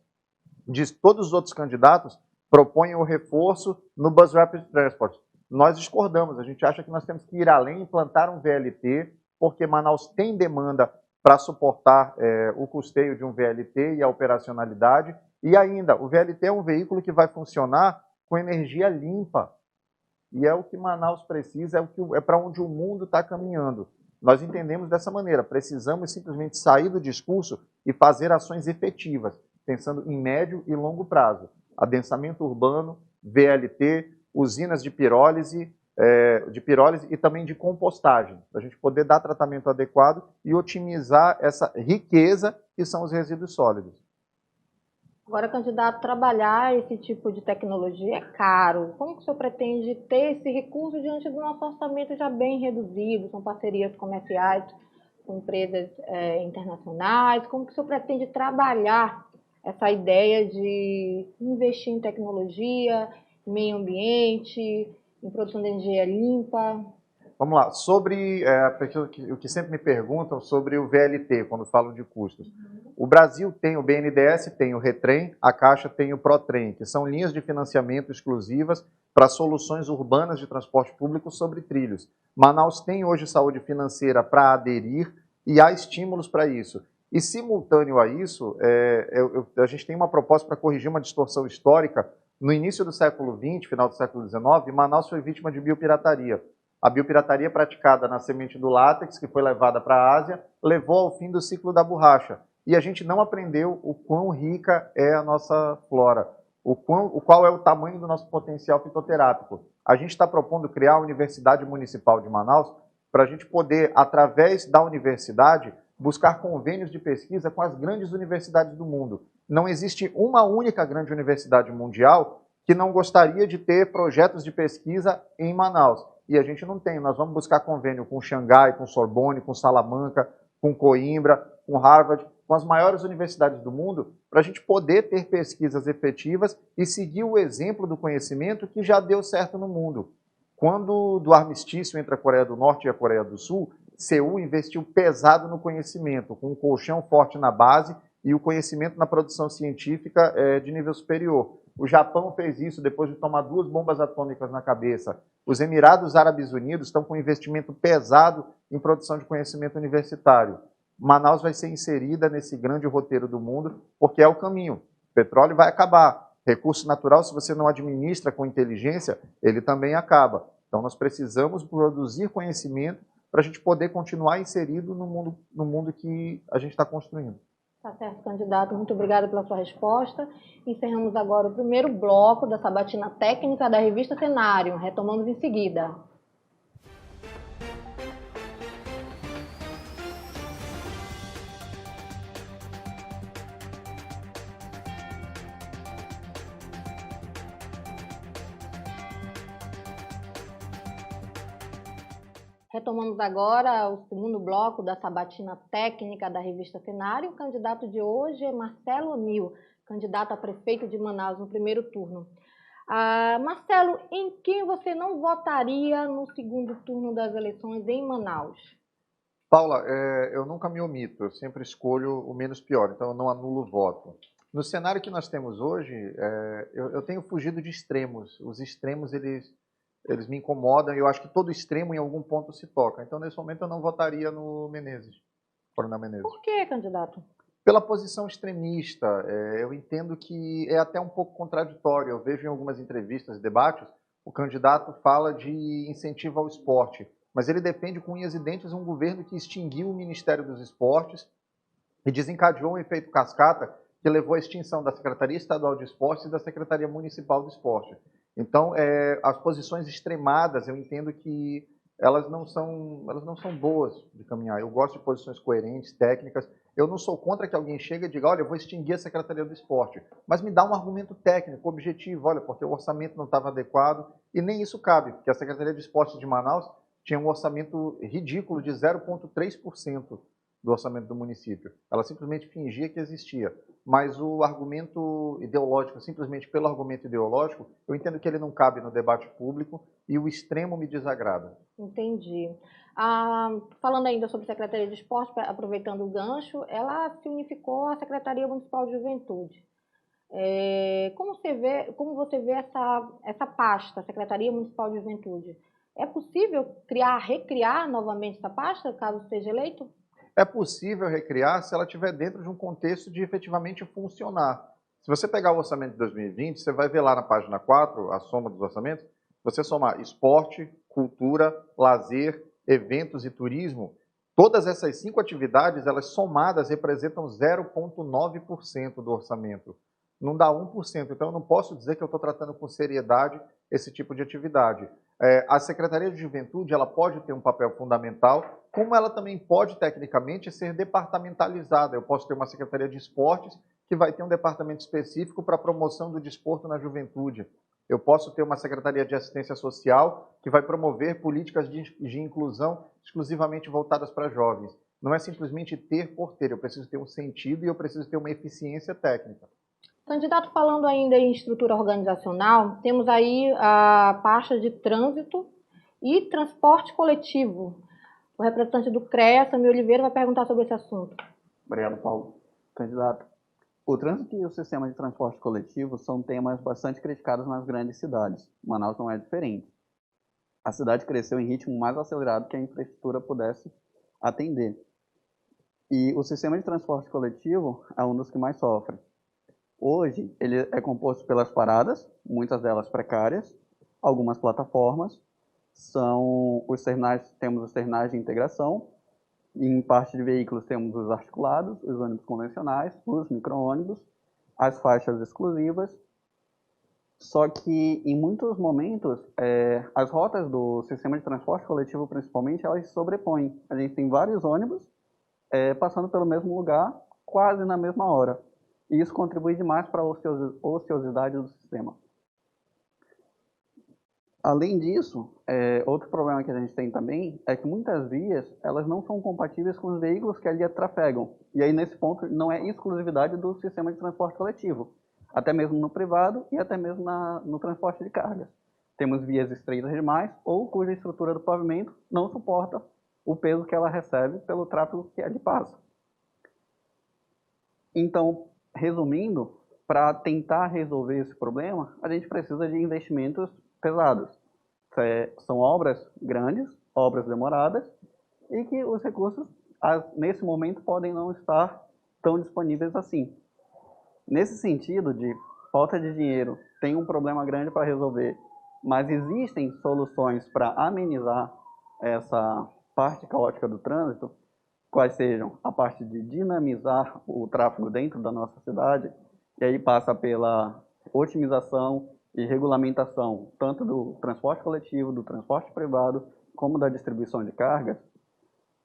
Todos os outros candidatos propõem o reforço no Bus Rapid Transport. Nós discordamos, a gente acha que nós temos que ir além, implantar um VLT, porque Manaus tem demanda para suportar o custeio de um VLT e a operacionalidade. E ainda, o VLT é um veículo que vai funcionar com energia limpa. E é o que Manaus precisa, é para onde o mundo está caminhando. Nós entendemos dessa maneira, precisamos simplesmente sair do discurso e fazer ações efetivas, pensando em médio e longo prazo. Adensamento urbano, VLT, usinas de pirólise e também de compostagem, para a gente poder dar tratamento adequado e otimizar essa riqueza que são os resíduos sólidos. Agora, candidato, trabalhar esse tipo de tecnologia é caro. Como que o senhor pretende ter esse recurso diante do nosso orçamento já bem reduzido? São parcerias comerciais com empresas internacionais. Como que o senhor pretende trabalhar essa ideia de investir em tecnologia, meio ambiente, em produção de energia limpa? Vamos lá, sobre o que sempre me perguntam sobre o VLT, quando falam de custos. O Brasil tem o BNDES, tem o Retrem, a Caixa tem o Protrem, que são linhas de financiamento exclusivas para soluções urbanas de transporte público sobre trilhos. Manaus tem hoje saúde financeira para aderir e há estímulos para isso. E, simultâneo a isso, a gente tem uma proposta para corrigir uma distorção histórica. No início do século XX, final do século XIX, Manaus foi vítima de biopirataria. A biopirataria praticada na semente do látex, que foi levada para a Ásia, levou ao fim do ciclo da borracha. E a gente não aprendeu o quão rica é a nossa flora, qual é o tamanho do nosso potencial fitoterápico. A gente está propondo criar a Universidade Municipal de Manaus para a gente poder, através da universidade, buscar convênios de pesquisa com as grandes universidades do mundo. Não existe uma única grande universidade mundial que não gostaria de ter projetos de pesquisa em Manaus. E a gente não tem. Nós vamos buscar convênio com Xangai, com Sorbonne, com Salamanca, com Coimbra, com Harvard, com as maiores universidades do mundo, para a gente poder ter pesquisas efetivas e seguir o exemplo do conhecimento que já deu certo no mundo. Quando do armistício entre a Coreia do Norte e a Coreia do Sul, Seul investiu pesado no conhecimento, com um colchão forte na base e o conhecimento na produção científica de nível superior. O Japão fez isso depois de tomar 2 bombas atômicas na cabeça. Os Emirados Árabes Unidos estão com investimento pesado em produção de conhecimento universitário. Manaus vai ser inserida nesse grande roteiro do mundo, porque é o caminho. O petróleo vai acabar, Recurso natural, se você não administra com inteligência, ele também acaba. Então, nós precisamos produzir conhecimento para a gente poder continuar inserido no mundo que a gente está construindo. Tá certo, candidato. Muito obrigada pela sua resposta. Encerramos agora o primeiro bloco da sabatina técnica da revista Cenário. Retomamos em seguida. Retomamos agora o segundo bloco da sabatina técnica da revista Cenário. O candidato de hoje é Marcelo Amil, candidato a prefeito de Manaus no primeiro turno. Marcelo, em quem você não votaria no segundo turno das eleições em Manaus? Paula, eu nunca me omito, eu sempre escolho o menos pior, então eu não anulo o voto. No cenário que nós temos hoje, eu tenho fugido de extremos. Os extremos, eles me incomodam e eu acho que todo extremo em algum ponto se toca. Então, nesse momento, eu não votaria no Menezes, Coronel Menezes. Por que, candidato? Pela posição extremista. Eu entendo que é até um pouco contraditório. Eu vejo em algumas entrevistas e debates, o candidato fala de incentivo ao esporte, mas ele defende com unhas e dentes um governo que extinguiu o Ministério dos Esportes e desencadeou um efeito cascata que levou à extinção da Secretaria Estadual de Esportes e da Secretaria Municipal do Esporte. Então, as posições extremadas, eu entendo que elas não são boas de caminhar. Eu gosto de posições coerentes, técnicas. Eu não sou contra que alguém chegue e diga, olha, eu vou extinguir a Secretaria do Esporte, mas me dá um argumento técnico, objetivo, olha, porque o orçamento não estava adequado, e nem isso cabe, porque a Secretaria de Esportes de Manaus tinha um orçamento ridículo de 0,3% do orçamento do município. Ela simplesmente fingia que existia. Mas o argumento ideológico, simplesmente pelo argumento ideológico, eu entendo que ele não cabe no debate público e o extremo me desagrada. Entendi. Falando ainda sobre a Secretaria de Esporte, aproveitando o gancho, ela se unificou à Secretaria Municipal de Juventude. Como você vê essa pasta, Secretaria Municipal de Juventude? É possível recriar novamente essa pasta, caso seja eleito? É possível recriar se ela estiver dentro de um contexto de efetivamente funcionar. Se você pegar o orçamento de 2020, você vai ver lá na página 4, a soma dos orçamentos, você somar esporte, cultura, lazer, eventos e turismo, todas essas 5 atividades, elas somadas representam 0,9% do orçamento. Não dá 1%, então eu não posso dizer que eu estou tratando com seriedade esse tipo de atividade. A Secretaria de Juventude, ela pode ter um papel fundamental, como ela também pode, tecnicamente, ser departamentalizada. Eu posso ter uma Secretaria de Esportes que vai ter um departamento específico para a promoção do desporto na juventude. Eu posso ter uma Secretaria de Assistência Social que vai promover políticas de inclusão exclusivamente voltadas para jovens. Não é simplesmente ter por ter, eu preciso ter um sentido e eu preciso ter uma eficiência técnica. Candidato, falando ainda em estrutura organizacional, temos aí a pasta de trânsito e transporte coletivo. O representante do CREA, Samir Oliveira, vai perguntar sobre esse assunto. Obrigado, Paulo. Candidato, o trânsito e o sistema de transporte coletivo são temas bastante criticados nas grandes cidades. Manaus não é diferente. A cidade cresceu em ritmo mais acelerado que a infraestrutura pudesse atender. E o sistema de transporte coletivo é um dos que mais sofre. Hoje, ele é composto pelas paradas, muitas delas precárias, algumas plataformas, temos os terminais de integração, e em parte de veículos temos os articulados, os ônibus convencionais, os micro-ônibus, as faixas exclusivas. Só que, em muitos momentos, as rotas do sistema de transporte coletivo, principalmente, elas se sobrepõem. A gente tem vários ônibus passando pelo mesmo lugar, quase na mesma hora. E isso contribui demais para a ociosidade do sistema. Além disso, outro problema que a gente tem também é que muitas vias elas não são compatíveis com os veículos que ali trafegam. E aí, nesse ponto, não é exclusividade do sistema de transporte coletivo. Até mesmo no privado e até mesmo no transporte de cargas. Temos vias estreitas demais ou cuja estrutura do pavimento não suporta o peso que ela recebe pelo tráfego que ali passa. Então, resumindo, para tentar resolver esse problema, a gente precisa de investimentos pesados. São obras grandes, obras demoradas, e que os recursos, nesse momento, podem não estar tão disponíveis assim. Nesse sentido de falta de dinheiro, tem um problema grande para resolver, mas existem soluções para amenizar essa parte caótica do trânsito, quais sejam a parte de dinamizar o tráfego dentro da nossa cidade, e aí passa pela otimização e regulamentação, tanto do transporte coletivo, do transporte privado, como da distribuição de cargas.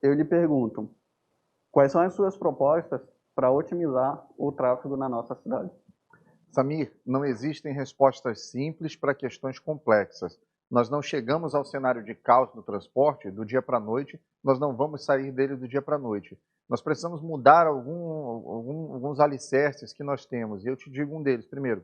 Eu lhe pergunto, quais são as suas propostas para otimizar o tráfego na nossa cidade? Samir, não existem respostas simples para questões complexas. Nós não chegamos ao cenário de caos no transporte do dia para a noite, nós não vamos sair dele do dia para a noite. Nós precisamos mudar alguns alicerces que nós temos, e eu te digo um deles. Primeiro,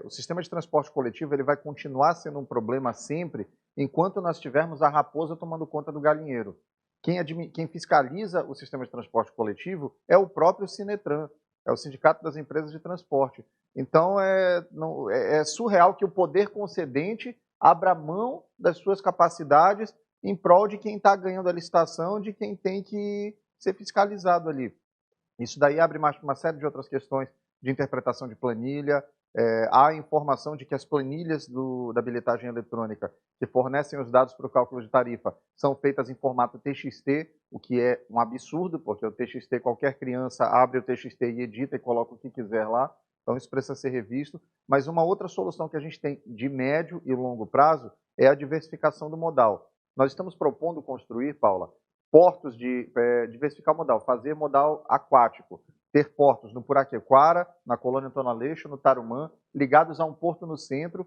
o sistema de transporte coletivo ele vai continuar sendo um problema sempre, enquanto nós tivermos a raposa tomando conta do galinheiro. Quem fiscaliza o sistema de transporte coletivo é o próprio Sinetran, é o Sindicato das Empresas de Transporte. Então, é surreal que o poder concedente abra mão das suas capacidades em prol de quem está ganhando a licitação, de quem tem que ser fiscalizado ali. Isso daí abre mais uma série de outras questões de interpretação de planilha. Há a informação de que as planilhas da bilhetagem eletrônica que fornecem os dados para o cálculo de tarifa são feitas em formato TXT, o que é um absurdo, porque o TXT, qualquer criança abre o TXT e edita e coloca o que quiser lá, então isso precisa ser revisto. Mas uma outra solução que a gente tem de médio e longo prazo é a diversificação do modal. Nós estamos propondo construir, Paula, portos de diversificar o modal, fazer modal aquático, ter portos no Puraquequara, na Colônia Antônio Aleixo, no Tarumã, ligados a um porto no centro,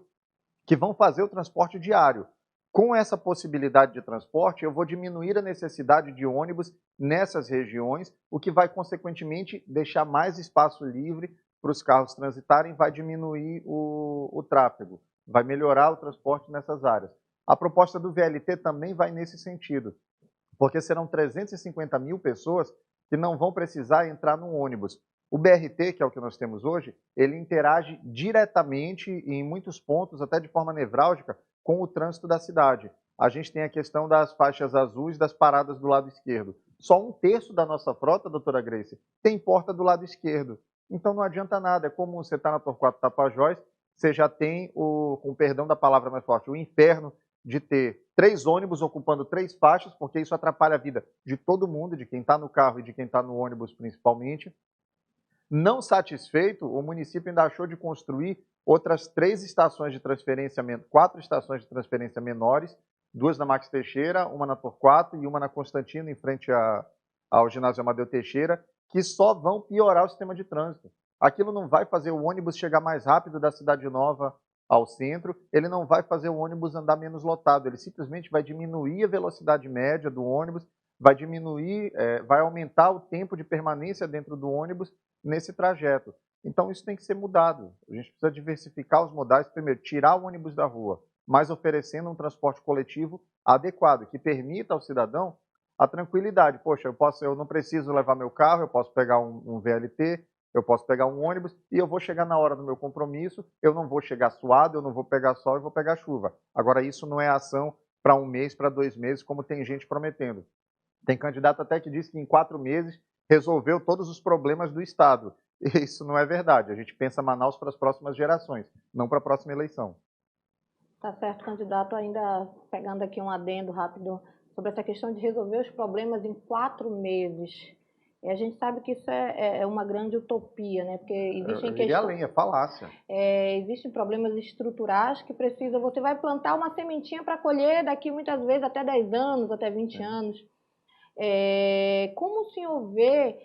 que vão fazer o transporte diário. Com essa possibilidade de transporte, eu vou diminuir a necessidade de ônibus nessas regiões, o que vai, consequentemente, deixar mais espaço livre para os carros transitarem, vai diminuir o tráfego, vai melhorar o transporte nessas áreas. A proposta do VLT também vai nesse sentido, porque serão 350 mil pessoas que não vão precisar entrar num ônibus. O BRT, que é o que nós temos hoje, ele interage diretamente em muitos pontos, até de forma nevrálgica, com o trânsito da cidade. A gente tem a questão das faixas azuis das paradas do lado esquerdo. Só 1/3 da nossa frota, doutora Grace, tem porta do lado esquerdo. Então não adianta nada, é como você está na Torquato Tapajós, você já tem, com perdão da palavra mais forte, o inferno de ter 3 ônibus ocupando 3 faixas, porque isso atrapalha a vida de todo mundo, de quem está no carro e de quem está no ônibus principalmente. Não satisfeito, o município ainda achou de construir outras 3 estações de transferência, 4 estações de transferência menores, 2 na Max Teixeira, uma na Torquato e uma na Constantino, em frente ao ginásio Amadeu Teixeira, que só vão piorar o sistema de trânsito. Aquilo não vai fazer o ônibus chegar mais rápido da Cidade Nova ao centro, ele não vai fazer o ônibus andar menos lotado, ele simplesmente vai diminuir a velocidade média do ônibus, vai aumentar o tempo de permanência dentro do ônibus nesse trajeto. Então isso tem que ser mudado. A gente precisa diversificar os modais, primeiro, tirar o ônibus da rua, mas oferecendo um transporte coletivo adequado, que permita ao cidadão a tranquilidade. Poxa, eu não preciso levar meu carro, eu posso pegar um VLT, eu posso pegar um ônibus e eu vou chegar na hora do meu compromisso, eu não vou chegar suado, eu não vou pegar sol, eu vou pegar chuva. Agora, isso não é ação para 1 mês, para 2 meses, como tem gente prometendo. Tem candidato até que diz que em 4 meses resolveu todos os problemas do Estado. Isso não é verdade. A gente pensa Manaus para as próximas gerações, não para a próxima eleição. Tá certo, candidato. Ainda pegando aqui um adendo rápido sobre essa questão de resolver os problemas em 4 meses. A gente sabe que isso é uma grande utopia, né? Porque existem questões... além, é falácia. Existem problemas estruturais que precisa... Você vai plantar uma sementinha para colher daqui, muitas vezes, até 10 anos, até 20 anos. Como o senhor vê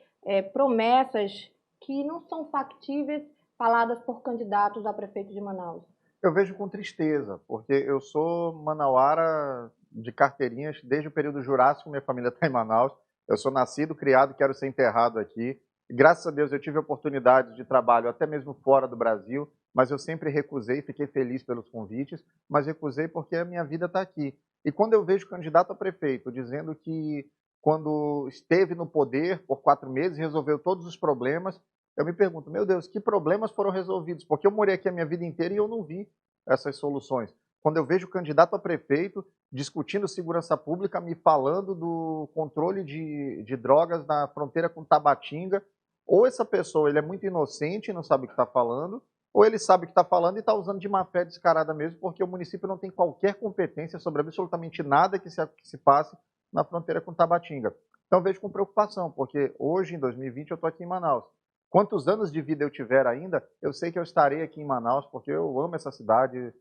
promessas que não são factíveis faladas por candidatos a prefeito de Manaus? Eu vejo com tristeza, porque eu sou manauara de carteirinhas desde o período Jurássico, minha família está em Manaus. Eu sou nascido, criado, quero ser enterrado aqui. Graças a Deus eu tive oportunidades de trabalho até mesmo fora do Brasil, mas eu sempre recusei, fiquei feliz pelos convites, mas recusei porque a minha vida está aqui. E quando eu vejo candidato a prefeito dizendo que quando esteve no poder por 4 meses resolveu todos os problemas, eu me pergunto, meu Deus, que problemas foram resolvidos? Porque eu morei aqui a minha vida inteira e eu não vi essas soluções. Quando eu vejo candidato a prefeito discutindo segurança pública, me falando do controle de drogas na fronteira com Tabatinga, ou essa pessoa ele é muito inocente e não sabe o que está falando, ou ele sabe o que está falando e está usando de má fé descarada mesmo, porque o município não tem qualquer competência sobre absolutamente nada que se passe na fronteira com Tabatinga. Então vejo com preocupação, porque hoje, em 2020, eu estou aqui em Manaus. Quantos anos de vida eu tiver ainda, eu sei que eu estarei aqui em Manaus, porque eu amo essa cidade.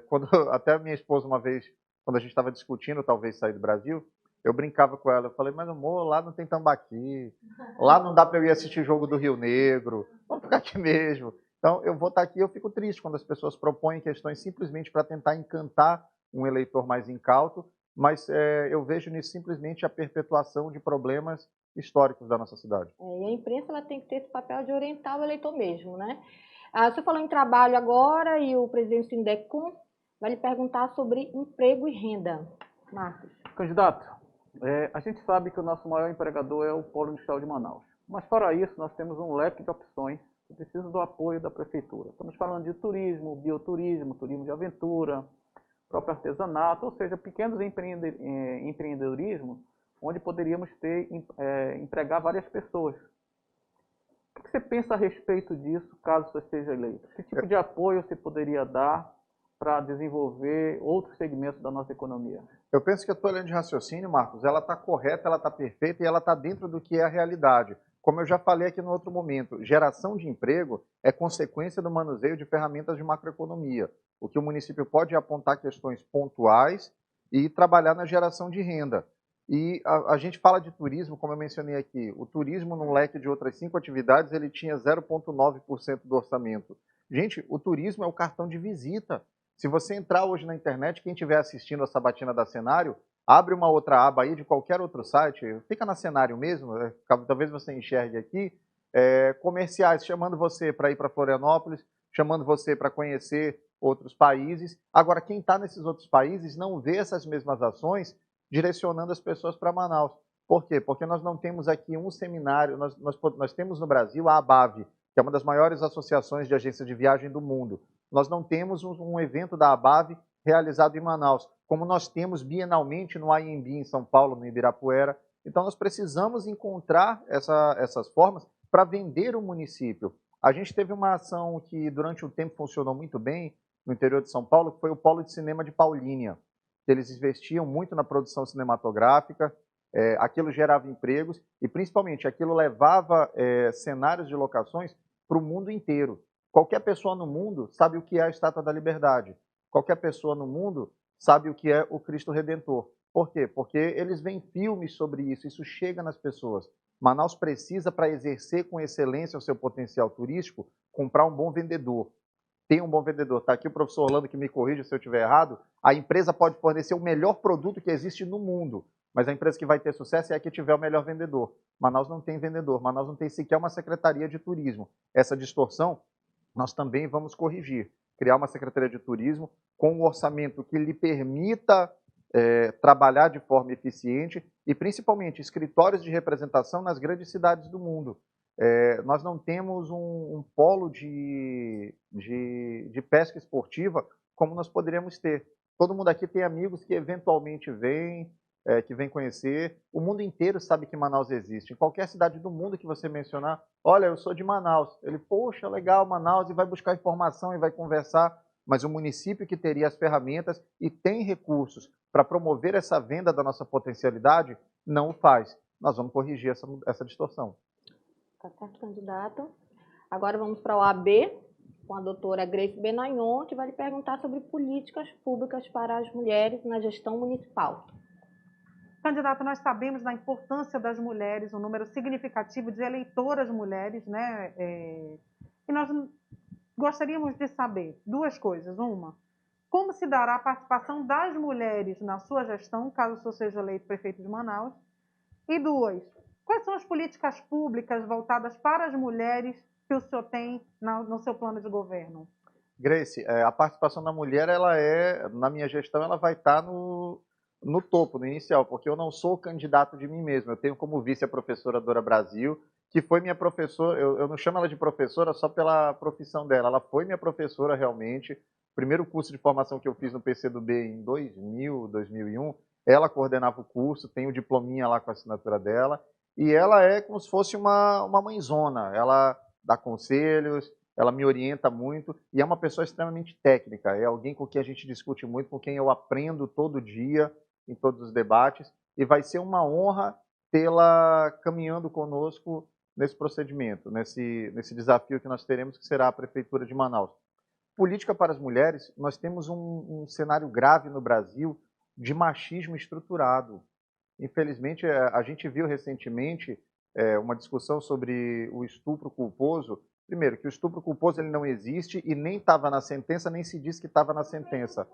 Quando, até minha esposa, uma vez, quando a gente estava discutindo talvez sair do Brasil, eu brincava com ela, eu falei, mas amor, lá não tem tambaqui, lá não dá para eu ir assistir jogo do Rio Negro, vamos ficar aqui mesmo. Então, eu vou estar aqui, eu fico triste quando as pessoas propõem questões simplesmente para tentar encantar um eleitor mais incauto, mas eu vejo nisso simplesmente a perpetuação de problemas históricos da nossa cidade. E a imprensa ela tem que ter esse papel de orientar o eleitor mesmo, né? Você falou em trabalho agora e o presidente do Sindecom vai lhe perguntar sobre emprego e renda. Marcos. Candidato, a gente sabe que o nosso maior empregador é o Polo Industrial de Manaus. Mas, fora isso, nós temos um leque de opções que precisam do apoio da Prefeitura. Estamos falando de turismo, bioturismo, turismo de aventura, próprio artesanato, ou seja, pequenos empreendedorismo, onde poderíamos empregar várias pessoas. O que você pensa a respeito disso, caso você seja eleito? Que tipo de apoio você poderia dar para desenvolver outros segmentos da nossa economia? Eu penso que a tua linha de raciocínio, Marcos, ela está correta, ela está perfeita e ela está dentro do que é a realidade. Como eu já falei aqui no outro momento, geração de emprego é consequência do manuseio de ferramentas de macroeconomia. O que o município pode é apontar questões pontuais e trabalhar na geração de renda. E a gente fala de turismo, como eu mencionei aqui, o turismo num leque de outras 5 atividades, ele tinha 0,9% do orçamento. Gente, o turismo é o cartão de visita. Se você entrar hoje na internet, quem estiver assistindo a Sabatina da Cenário, abre uma outra aba aí de qualquer outro site, fica na Cenário mesmo, talvez você enxergue aqui, comerciais chamando você para ir para Florianópolis, chamando você para conhecer outros países. Agora, quem está nesses outros países não vê essas mesmas ações direcionando as pessoas para Manaus. Por quê? Porque nós não temos aqui um seminário, nós temos no Brasil a ABAV, que é uma das maiores associações de agências de viagem do mundo. Nós não temos um evento da ABAV realizado em Manaus, como nós temos bienalmente no IMB em São Paulo, no Ibirapuera. Então nós precisamos encontrar essas formas para vender o município. A gente teve uma ação que durante um tempo funcionou muito bem no interior de São Paulo, que foi o Polo de Cinema de Paulínia. Eles investiam muito na produção cinematográfica, aquilo gerava empregos e principalmente aquilo levava cenários de locações para o mundo inteiro. Qualquer pessoa no mundo sabe o que é a Estátua da Liberdade. Qualquer pessoa no mundo sabe o que é o Cristo Redentor. Por quê? Porque eles veem filmes sobre isso, isso chega nas pessoas. Manaus precisa, para exercer com excelência o seu potencial turístico, comprar um bom vendedor. Tem um bom vendedor. Está aqui o professor Orlando que me corrige se eu estiver errado. A empresa pode fornecer o melhor produto que existe no mundo, mas a empresa que vai ter sucesso é a que tiver o melhor vendedor. Manaus não tem vendedor, Manaus não tem sequer uma secretaria de turismo. Essa distorção nós também vamos corrigir. Criar uma secretaria de turismo com um orçamento que lhe permita trabalhar de forma eficiente e, principalmente, escritórios de representação nas grandes cidades do mundo. Nós não temos um polo de pesca esportiva como nós poderíamos ter. Todo mundo aqui tem amigos que eventualmente vêm, que vem conhecer. O mundo inteiro sabe que Manaus existe. Em qualquer cidade do mundo que você mencionar, olha, eu sou de Manaus. Ele, poxa, legal, Manaus, e vai buscar informação e vai conversar. Mas o município que teria as ferramentas e tem recursos para promover essa venda da nossa potencialidade, não o faz. Nós vamos corrigir essa distorção. Tá certo, candidato. Agora vamos para o AB, com a doutora Grace Benagnon, que vai lhe perguntar sobre políticas públicas para as mulheres na gestão municipal. Candidato, nós sabemos da importância das mulheres, um número significativo de eleitoras mulheres, né? E nós gostaríamos de saber duas coisas. Uma, como se dará a participação das mulheres na sua gestão, caso o senhor seja eleito prefeito de Manaus? E duas, quais são as políticas públicas voltadas para as mulheres que o senhor tem no seu plano de governo? Grace, a participação da mulher, na minha gestão, ela vai estar no topo, no inicial, porque eu não sou candidato de mim mesmo. Eu tenho como vice a professora Dora Brasil, que foi minha professora, eu não chamo ela de professora só pela profissão dela, ela foi minha professora realmente. O primeiro curso de formação que eu fiz no PCdoB em 2000, 2001, ela coordenava o curso, tem o diplominha lá com a assinatura dela, e ela é como se fosse uma mãezona, ela dá conselhos, ela me orienta muito e é uma pessoa extremamente técnica, é alguém com quem a gente discute muito, com quem eu aprendo todo dia em todos os debates, e vai ser uma honra tê-la caminhando conosco nesse procedimento, nesse desafio que nós teremos, que será a Prefeitura de Manaus. Política para as mulheres, nós temos um cenário grave no Brasil de machismo estruturado. Infelizmente, a gente viu recentemente uma discussão sobre o estupro culposo. Primeiro, que o estupro culposo ele não existe e nem estava na sentença, nem se diz que estava na sentença.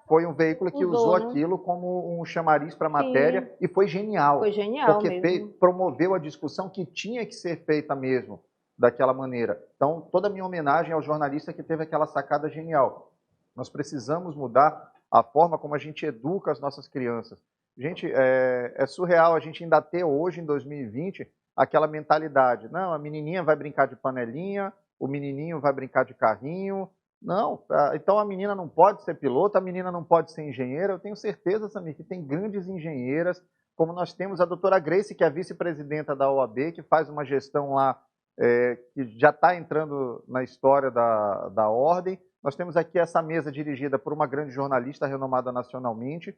Foi um veículo que usou aquilo como um chamariz para a matéria e foi genial. Foi genial porque mesmo. promoveu a discussão que tinha que ser feita mesmo daquela maneira. Então, toda a minha homenagem ao jornalista que teve aquela sacada genial. Nós precisamos mudar a forma como a gente educa as nossas crianças. Gente, é surreal a gente ainda ter hoje, em 2020, aquela mentalidade. Não, a menininha vai brincar de panelinha, o menininho vai brincar de carrinho. Não, então a menina não pode ser piloto, a menina não pode ser engenheira. Eu tenho certeza, Samir, que tem grandes engenheiras, como nós temos a doutora Grace, que é a vice-presidenta da OAB, que faz uma gestão lá que já está entrando na história da ordem. Nós temos aqui essa mesa dirigida por uma grande jornalista renomada nacionalmente.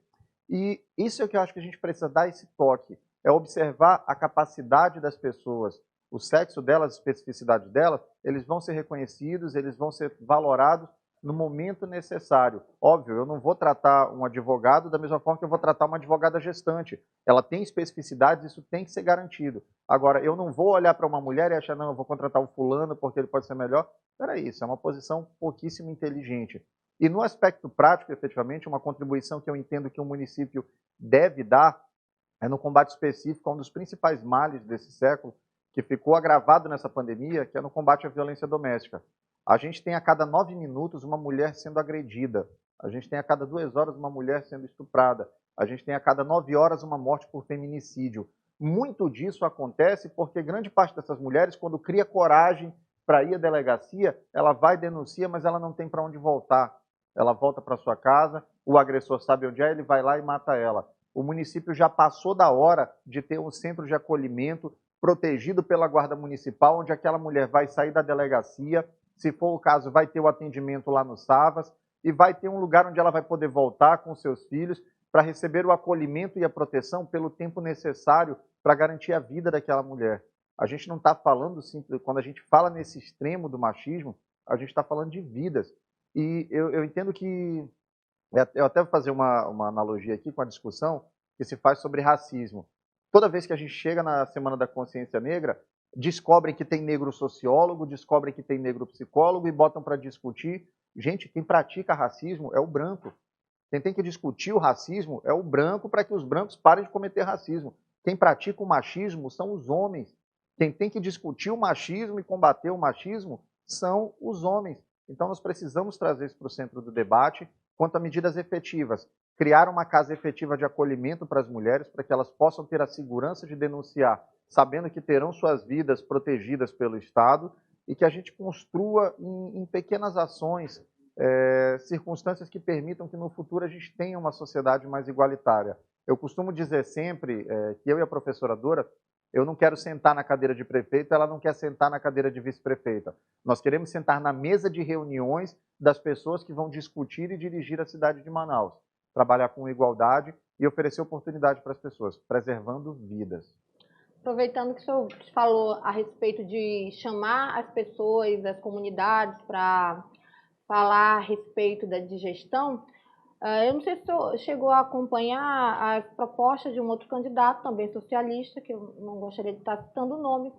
E isso é o que eu acho que a gente precisa dar esse toque, é observar a capacidade das pessoas, o sexo delas, a especificidade delas, eles vão ser reconhecidos, eles vão ser valorados no momento necessário. Óbvio, eu não vou tratar um advogado da mesma forma que eu vou tratar uma advogada gestante. Ela tem especificidades, isso tem que ser garantido. Agora, eu não vou olhar para uma mulher e achar, não, eu vou contratar um fulano porque ele pode ser melhor. Espera aí, isso é uma posição pouquíssimo inteligente. E no aspecto prático, efetivamente, uma contribuição que eu entendo que o município deve dar é no combate específico a um dos principais males desse século, que ficou agravado nessa pandemia, que é no combate à violência doméstica. A gente tem a cada 9 minutos uma mulher sendo agredida. A gente tem a cada 2 horas uma mulher sendo estuprada. A gente tem a cada 9 horas uma morte por feminicídio. Muito disso acontece porque grande parte dessas mulheres, quando cria coragem para ir à delegacia, ela vai, denuncia, mas ela não tem para onde voltar. Ela volta para sua casa, o agressor sabe onde é, ele vai lá e mata ela. O município já passou da hora de ter um centro de acolhimento protegido pela guarda municipal, onde aquela mulher vai sair da delegacia, se for o caso, vai ter o atendimento lá no Savas e vai ter um lugar onde ela vai poder voltar com seus filhos para receber o acolhimento e a proteção pelo tempo necessário para garantir a vida daquela mulher. A gente não está falando, quando a gente fala nesse extremo do machismo, a gente está falando de vidas. E eu entendo que, eu até vou fazer uma analogia aqui com a discussão que se faz sobre racismo. Toda vez que a gente chega na Semana da Consciência Negra, descobrem que tem negro sociólogo, descobrem que tem negro psicólogo e botam para discutir. Gente, quem pratica racismo é o branco. Quem tem que discutir o racismo é o branco para que os brancos parem de cometer racismo. Quem pratica o machismo são os homens. Quem tem que discutir o machismo e combater o machismo são os homens. Então nós precisamos trazer isso para o centro do debate quanto a medidas efetivas. Criar uma casa efetiva de acolhimento para as mulheres, para que elas possam ter a segurança de denunciar, sabendo que terão suas vidas protegidas pelo Estado, e que a gente construa em pequenas ações, circunstâncias que permitam que no futuro a gente tenha uma sociedade mais igualitária. Eu costumo dizer sempre que eu e a professora Dora, eu não quero sentar na cadeira de prefeito, ela não quer sentar na cadeira de vice-prefeita. Nós queremos sentar na mesa de reuniões das pessoas que vão discutir e dirigir a cidade de Manaus. Trabalhar com igualdade e oferecer oportunidade para as pessoas, preservando vidas. Aproveitando que o senhor falou a respeito de chamar as pessoas, as comunidades, para falar a respeito da digestão, eu não sei se o senhor chegou a acompanhar as propostas de um outro candidato, também socialista, que eu não gostaria de estar citando o nome,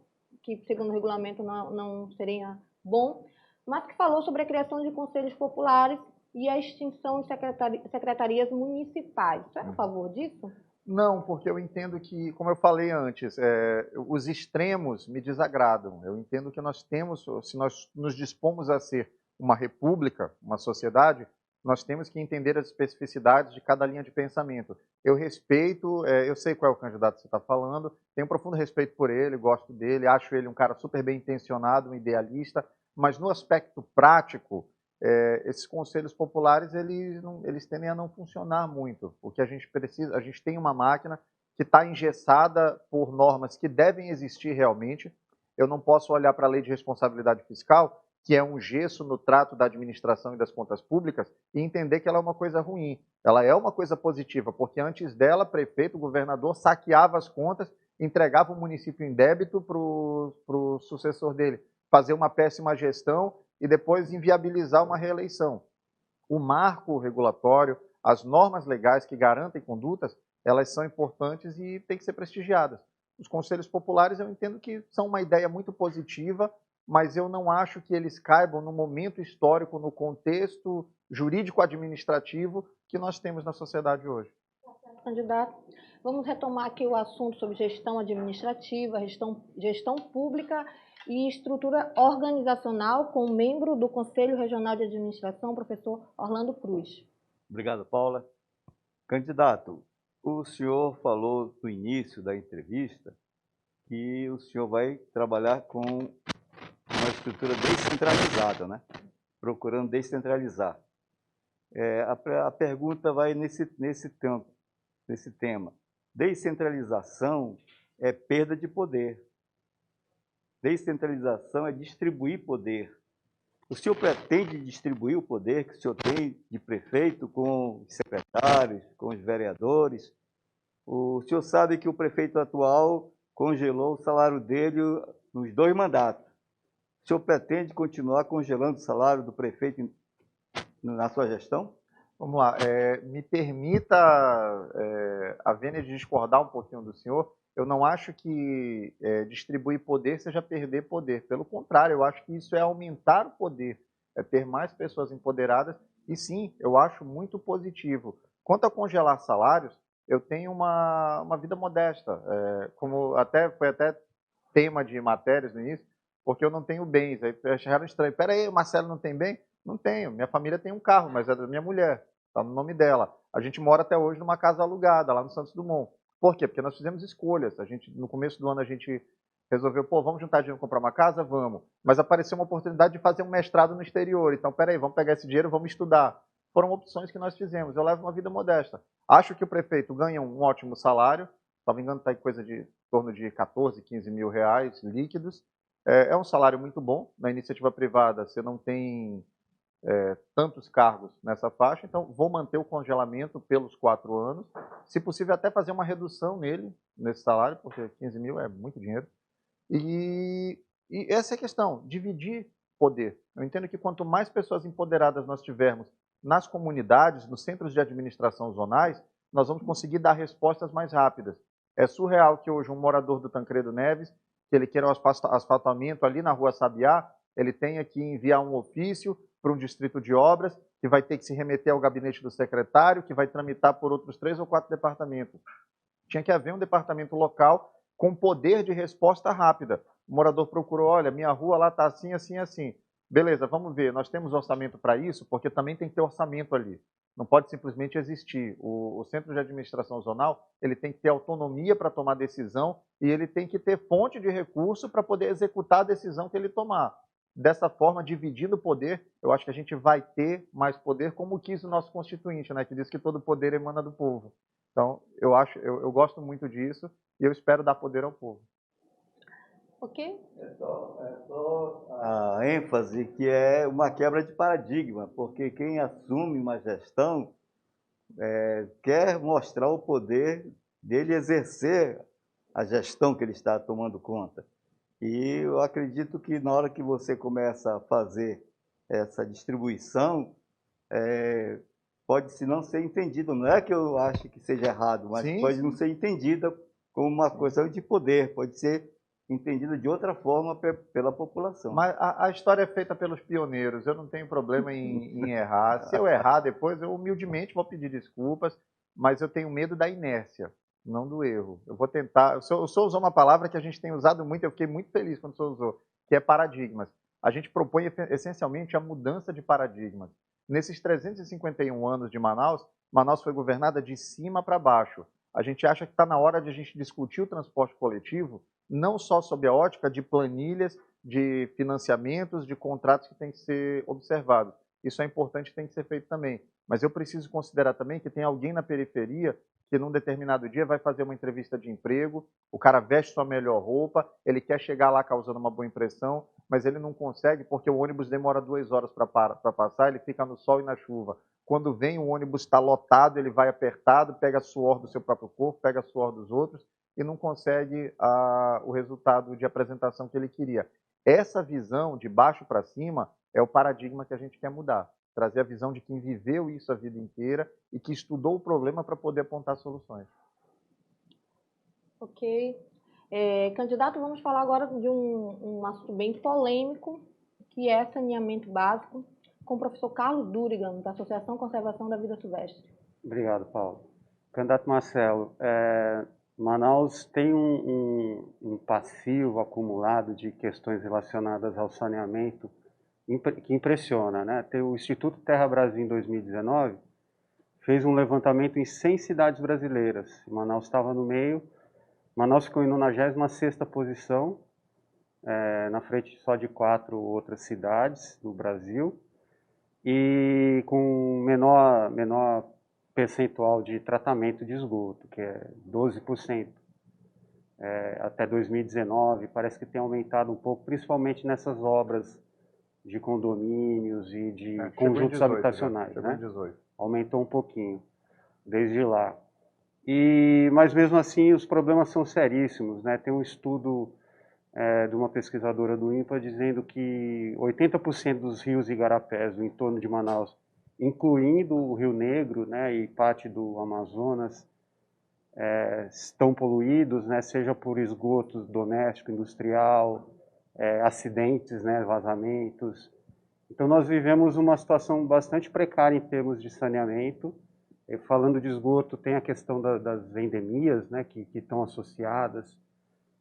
que segundo o regulamento não seria bom, mas que falou sobre a criação de conselhos populares e a extinção de secretarias municipais. Você é a favor disso? Não, porque eu entendo que, como eu falei antes, os extremos me desagradam. Eu entendo que nós temos, se nós nos dispomos a ser uma república, uma sociedade, nós temos que entender as especificidades de cada linha de pensamento. Eu respeito, eu sei qual é o candidato que você está falando, tenho um profundo respeito por ele, gosto dele, acho ele um cara super bem intencionado, um idealista, mas no aspecto prático, esses conselhos populares, eles tendem a não funcionar muito. O que a gente precisa, a gente tem uma máquina que está engessada por normas que devem existir realmente. Eu não posso olhar para a lei de responsabilidade fiscal que é um gesso no trato da administração e das contas públicas, e entender que ela é uma coisa ruim. Ela é uma coisa positiva, porque antes dela, prefeito, governador, saqueava as contas, entregava o município em débito para o sucessor dele fazer uma péssima gestão e depois inviabilizar uma reeleição. O marco regulatório, as normas legais que garantem condutas, elas são importantes e têm que ser prestigiadas. Os conselhos populares, eu entendo que são uma ideia muito positiva, mas eu não acho que eles caibam no momento histórico, no contexto jurídico-administrativo que nós temos na sociedade hoje. Candidato, vamos retomar aqui o assunto sobre gestão administrativa, gestão pública e estrutura organizacional com o membro do Conselho Regional de Administração, professor Orlando Cruz. Obrigado, Paula. Candidato, o senhor falou no início da entrevista que o senhor vai trabalhar com uma estrutura descentralizada, né? Procurando descentralizar. A pergunta vai nesse tema. Descentralização é perda de poder. Descentralização é distribuir poder. O senhor pretende distribuir o poder que o senhor tem de prefeito com os secretários, com os vereadores? O senhor sabe que o prefeito atual congelou o salário dele nos 2 mandatos. O senhor pretende continuar congelando o salário do prefeito na sua gestão? Vamos lá, me permita, a vênia de discordar um pouquinho do senhor. Eu não acho que distribuir poder seja perder poder. Pelo contrário, eu acho que isso é aumentar o poder, é ter mais pessoas empoderadas. E sim, eu acho muito positivo. Quanto a congelar salários, eu tenho uma vida modesta. Foi até tema de matérias no início, porque eu não tenho bens. Aí acharam estranho. Peraí, o Marcelo não tem bem? Não tenho. Minha família tem um carro, mas é da minha mulher. Está no nome dela. A gente mora até hoje numa casa alugada, lá no Santos Dumont. Por quê? Porque nós fizemos escolhas. No começo do ano, a gente resolveu, vamos juntar dinheiro e comprar uma casa? Vamos. Mas apareceu uma oportunidade de fazer um mestrado no exterior. Então, peraí, vamos pegar esse dinheiro e vamos estudar. Foram opções que nós fizemos. Eu levo uma vida modesta. Acho que o prefeito ganha um ótimo salário. Se não me engano, está em coisa de em torno de 14, 15 mil reais líquidos. É um salário muito bom. Na iniciativa privada, você não tem tantos cargos nessa faixa, então vou manter o congelamento pelos 4 anos, se possível até fazer uma redução nesse salário, porque 15 mil é muito dinheiro, e essa é a questão, dividir poder. Eu entendo que quanto mais pessoas empoderadas nós tivermos nas comunidades, nos centros de administração zonais, nós vamos conseguir dar respostas mais rápidas. É surreal que hoje um morador do Tancredo Neves, que ele queira um asfaltamento ali na Rua Sabiá, ele tenha que enviar um ofício para um distrito de obras, que vai ter que se remeter ao gabinete do secretário, que vai tramitar por outros 3 ou 4 departamentos. Tinha que haver um departamento local com poder de resposta rápida. O morador procurou, olha, minha rua lá está assim, assim, assim. Beleza, vamos ver, nós temos orçamento para isso, porque também tem que ter orçamento ali. Não pode simplesmente existir. O Centro de Administração Zonal, ele tem que ter autonomia para tomar decisão e ele tem que ter fonte de recurso para poder executar a decisão que ele tomar. Dessa forma, dividindo o poder, eu acho que a gente vai ter mais poder, como quis o nosso Constituinte, né, que diz que todo poder emana do povo. Então, eu gosto muito disso e eu espero dar poder ao povo. Ok? É só a ênfase que é uma quebra de paradigma, porque quem assume uma gestão quer mostrar o poder dele exercer a gestão que ele está tomando conta. E eu acredito que na hora que você começa a fazer essa distribuição, pode não ser entendido. Não é que eu acho que seja errado, mas Sim, pode não ser entendida como uma coisa de poder, pode ser entendida de outra forma pela população. Mas a história é feita pelos pioneiros, eu não tenho problema em errar. Se eu errar depois, eu humildemente vou pedir desculpas, mas eu tenho medo da inércia, não do erro. Eu vou tentar... O senhor usou uma palavra que a gente tem usado muito, eu fiquei muito feliz quando o senhor usou, que é paradigmas. A gente propõe essencialmente a mudança de paradigmas. Nesses 351 anos de Manaus, Manaus foi governada de cima para baixo. A gente acha que está na hora de a gente discutir o transporte coletivo, não só sob a ótica de planilhas, de financiamentos, de contratos que têm que ser observados, isso é importante, tem que ser feito também. Mas eu preciso considerar também que tem alguém na periferia que num determinado dia vai fazer uma entrevista de emprego, o cara veste sua melhor roupa, ele quer chegar lá causando uma boa impressão, mas ele não consegue porque o ônibus demora 2 horas para passar, ele fica no sol e na chuva. Quando vem, o ônibus está lotado, ele vai apertado, pega suor do seu próprio corpo, pega suor dos outros e não consegue o resultado de apresentação que ele queria. Essa visão de baixo para cima é o paradigma que a gente quer mudar. Trazer a visão de quem viveu isso a vida inteira e que estudou o problema para poder apontar soluções. Ok. Candidato, vamos falar agora de um assunto bem polêmico, que é saneamento básico, com o professor Carlos Durigan, da Associação Conservação da Vida Silvestre. Obrigado, Paulo. Candidato Marcelo, Manaus tem um passivo acumulado de questões relacionadas ao saneamento que impressiona, né? O Instituto Terra Brasil, em 2019, fez um levantamento em 100 cidades brasileiras. Manaus estava no meio. Manaus ficou em 96ª posição, na frente só de 4 outras cidades do Brasil, e com menor percentual de tratamento de esgoto, que é 12%. Até 2019, parece que tem aumentado um pouco, principalmente nessas obras de condomínios e de conjuntos habitacionais, né? Aumentou um pouquinho desde lá. Mas mesmo assim os problemas são seríssimos, né? Tem um estudo de uma pesquisadora do INPA dizendo que 80% dos rios e igarapés do entorno de Manaus, incluindo o Rio Negro, né, e parte do Amazonas, estão poluídos, né, seja por esgoto doméstico, industrial, acidentes, né, vazamentos. Então nós vivemos uma situação bastante precária em termos de saneamento. Falando de esgoto, tem a questão das endemias, né, que estão associadas,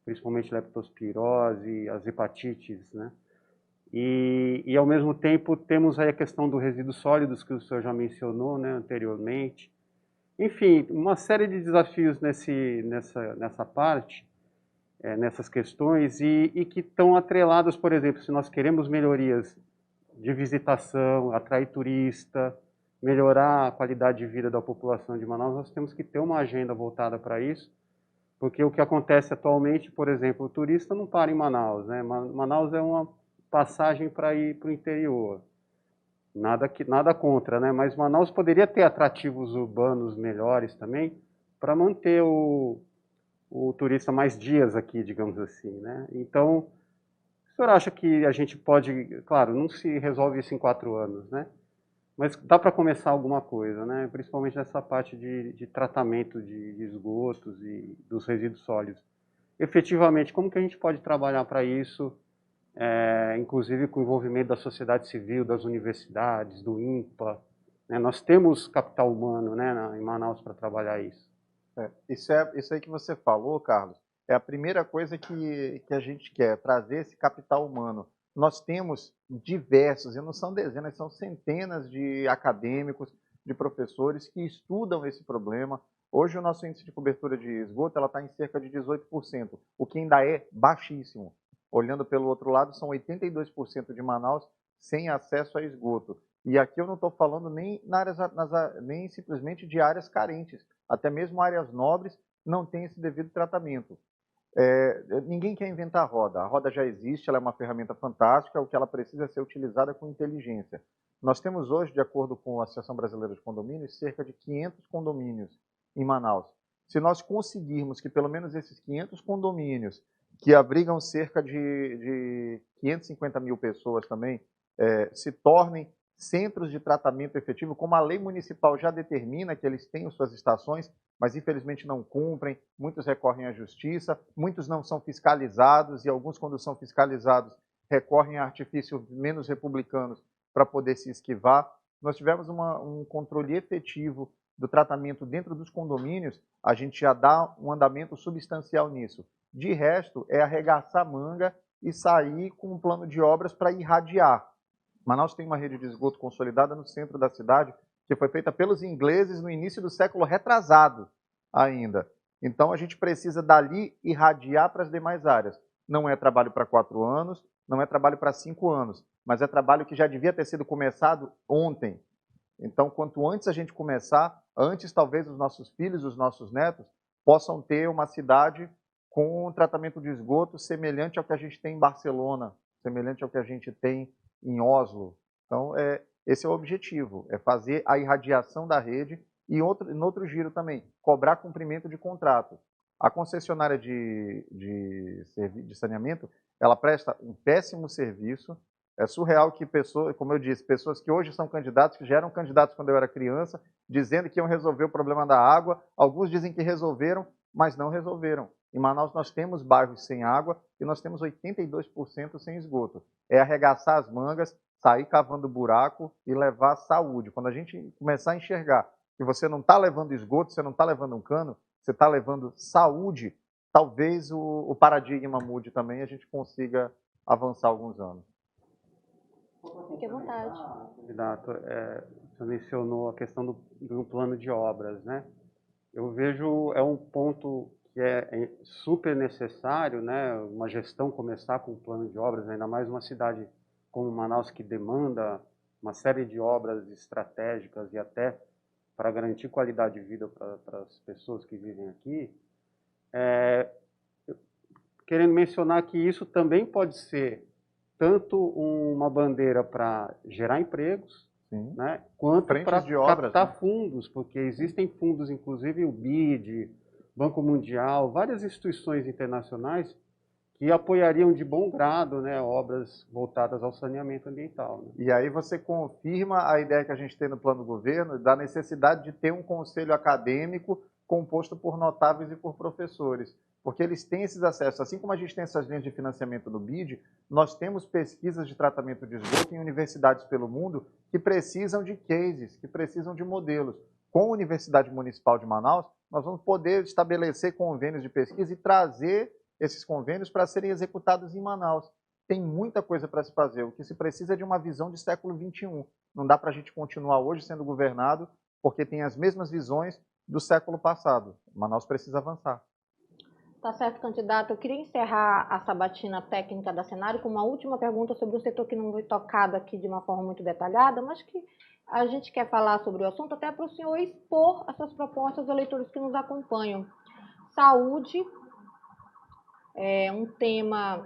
principalmente leptospirose, as hepatites, né? E ao mesmo tempo temos aí a questão dos resíduos sólidos que o senhor já mencionou, né, anteriormente. Enfim, uma série de desafios nessa parte, nessas questões, e que estão atrelados, por exemplo, se nós queremos melhorias de visitação, atrair turista, melhorar a qualidade de vida da população de Manaus, nós temos que ter uma agenda voltada para isso, porque o que acontece atualmente, por exemplo, o turista não para em Manaus, né? Manaus é uma passagem para ir para o interior. Nada contra, né? Mas Manaus poderia ter atrativos urbanos melhores também, para manter o turista mais dias aqui, digamos assim, né? Então, o senhor acha que a gente pode, claro, não se resolve isso em 4 anos, né? Mas dá para começar alguma coisa, né? Principalmente nessa parte de tratamento de esgotos e dos resíduos sólidos. Efetivamente, como que a gente pode trabalhar para isso, inclusive com o envolvimento da sociedade civil, das universidades, do INPA, né? Nós temos capital humano, né, em Manaus para trabalhar isso. Isso aí que você falou, Carlos, é a primeira coisa que a gente quer, trazer esse capital humano. Nós temos diversos, e não são dezenas, são centenas de acadêmicos, de professores que estudam esse problema. Hoje o nosso índice de cobertura de esgoto está em cerca de 18%, o que ainda é baixíssimo. Olhando pelo outro lado, são 82% de Manaus sem acesso a esgoto. E aqui eu não estou falando nem simplesmente de áreas carentes, até mesmo áreas nobres não têm esse devido tratamento. Ninguém quer inventar a roda já existe, ela é uma ferramenta fantástica, o que ela precisa é ser utilizada com inteligência. Nós temos hoje, de acordo com a Associação Brasileira de Condomínios, cerca de 500 condomínios em Manaus. Se nós conseguirmos que pelo menos esses 500 condomínios, que abrigam cerca de 550 mil pessoas também, se tornem centros de tratamento efetivo, como a lei municipal já determina que eles tenham suas estações, mas infelizmente não cumprem, muitos recorrem à justiça, muitos não são fiscalizados e alguns, quando são fiscalizados, recorrem a artifícios menos republicanos para poder se esquivar. Nós tivemos um controle efetivo do tratamento dentro dos condomínios, a gente já dá um andamento substancial nisso. De resto, é arregaçar a manga e sair com um plano de obras para irradiar. Manaus tem uma rede de esgoto consolidada no centro da cidade, que foi feita pelos ingleses no início do século retrasado ainda. Então a gente precisa dali irradiar para as demais áreas. Não é trabalho para 4 anos, não é trabalho para 5 anos. mas é trabalho que já devia ter sido começado ontem. Então, quanto antes a gente começar, antes talvez os nossos filhos, os nossos netos, possam ter uma cidade com um tratamento de esgoto semelhante ao que a gente tem em Barcelona, semelhante ao que a gente tem em Oslo. Então, esse é o objetivo, é fazer a irradiação da rede e no outro giro também, cobrar cumprimento de contrato. A concessionária de saneamento, ela presta um péssimo serviço. É surreal que pessoas, como eu disse, pessoas que hoje são candidatos, que já eram candidatos quando eu era criança, dizendo que iam resolver o problema da água. Alguns dizem que resolveram, mas não resolveram. Em Manaus nós temos bairros sem água e nós temos 82% sem esgoto. É arregaçar as mangas, sair cavando buraco e levar saúde. Quando a gente começar a enxergar que você não está levando esgoto, você não está levando um cano, você está levando saúde, talvez o paradigma mude também e a gente consiga avançar alguns anos. Fique à vontade. Candidato, você mencionou a questão do plano de obras, né? Eu vejo, é um ponto que é super necessário, né? Uma gestão começar com um plano de obras, ainda mais uma cidade como Manaus que demanda uma série de obras estratégicas e até para garantir qualidade de vida para as pessoas que vivem aqui, querendo mencionar que isso também pode ser tanto uma bandeira para gerar empregos, né, quanto para captar fundos, porque existem fundos, inclusive o BID, Banco Mundial, várias instituições internacionais que apoiariam de bom grado, né, obras voltadas ao saneamento ambiental. Né? E aí você confirma a ideia que a gente tem no plano do governo da necessidade de ter um conselho acadêmico composto por notáveis e por professores, porque eles têm esses acessos. Assim como a gente tem essas linhas de financiamento no BID, nós temos pesquisas de tratamento de esgoto em universidades pelo mundo que precisam de cases, que precisam de modelos. Com a Universidade Municipal de Manaus, nós vamos poder estabelecer convênios de pesquisa e trazer esses convênios para serem executados em Manaus. Tem muita coisa para se fazer. O que se precisa é de uma visão de século XXI. Não dá para a gente continuar hoje sendo governado porque tem as mesmas visões do século passado. Manaus precisa avançar. Tá certo, candidato. Eu queria encerrar a sabatina técnica da Senar com uma última pergunta sobre um setor que não foi tocado aqui de uma forma muito detalhada, mas que a gente quer falar sobre o assunto até para o senhor expor essas propostas aos eleitores que nos acompanham. Saúde é um tema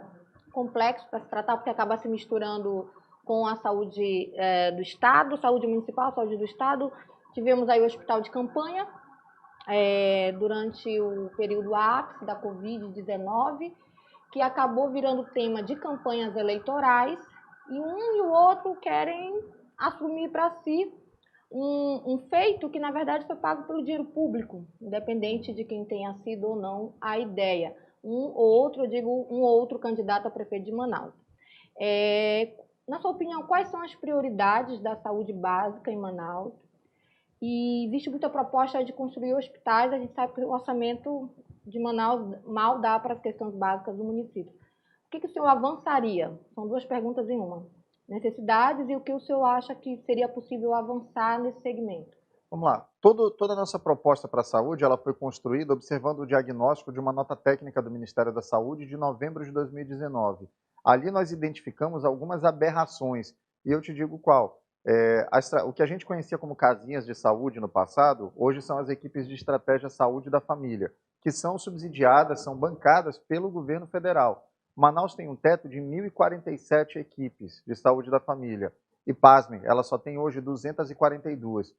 complexo para se tratar, porque acaba se misturando com a saúde do Estado, saúde municipal, saúde do Estado. Tivemos aí o hospital de campanha durante o período ápice da Covid-19, que acabou virando tema de campanhas eleitorais, e um e o outro querem assumir para si um feito que, na verdade, foi pago pelo dinheiro público, independente de quem tenha sido ou não a ideia. Um ou outro candidato a prefeito de Manaus. Na sua opinião, quais são as prioridades da saúde básica em Manaus? E existe muita proposta de construir hospitais, a gente sabe que o orçamento de Manaus mal dá para as questões básicas do município. O que o senhor avançaria? São duas perguntas em uma. Necessidades e o que o senhor acha que seria possível avançar nesse segmento? Vamos lá. Toda a nossa proposta para a saúde ela foi construída observando o diagnóstico de uma nota técnica do Ministério da Saúde de novembro de 2019. Ali nós identificamos algumas aberrações, e eu te digo qual. O que a gente conhecia como casinhas de saúde no passado, hoje são as equipes de estratégia saúde da família, que são subsidiadas, são bancadas pelo governo federal. Manaus tem um teto de 1.047 equipes de saúde da família. E, pasmem, ela só tem hoje 242.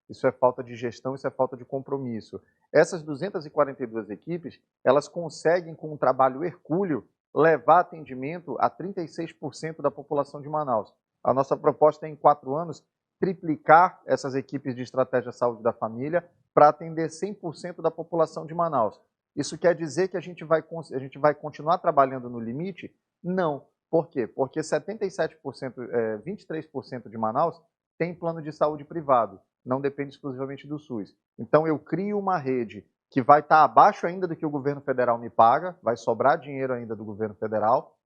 Isso é falta de gestão, isso é falta de compromisso. Essas 242 equipes, elas conseguem, com um trabalho hercúleo, levar atendimento a 36% da população de Manaus. A nossa proposta é, em 4 anos, triplicar essas equipes de estratégia saúde da família para atender 100% da população de Manaus. Isso quer dizer que a gente vai continuar trabalhando no limite? Não. Por quê? Porque 23% de Manaus tem plano de saúde privado, não depende exclusivamente do SUS. Então eu crio uma rede que vai estar abaixo ainda do que o governo federal me paga, vai sobrar dinheiro ainda do governo federal,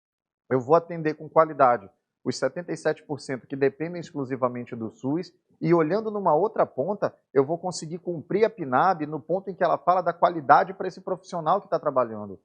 eu vou atender com qualidade os 77% que dependem exclusivamente do SUS, e olhando numa outra ponta, eu vou conseguir cumprir a PNAB no ponto em que ela fala da qualidade para esse profissional que está trabalhando.